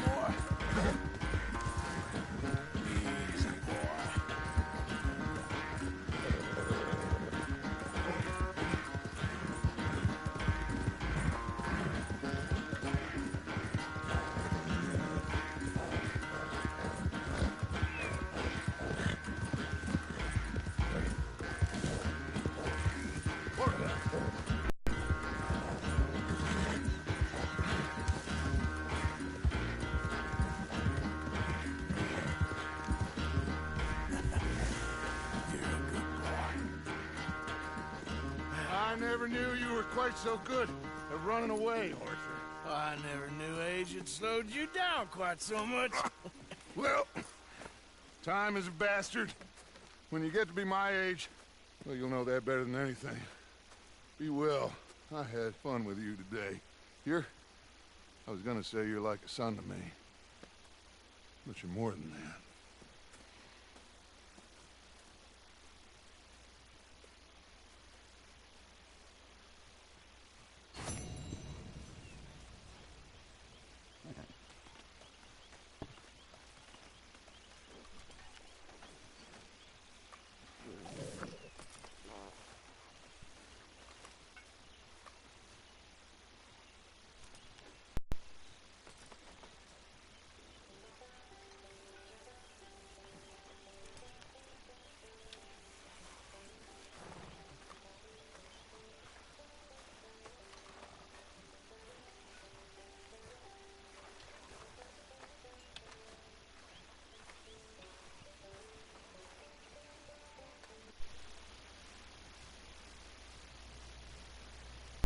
boy. Easy, boy. I never knew you were quite so good at running away, Arthur. I never knew age had slowed you down quite so much. Well, time is a bastard. When you get to be my age, well, you'll know that better than anything. Be well. I had fun with you today. I was gonna say you're like a son to me. But you're more than that.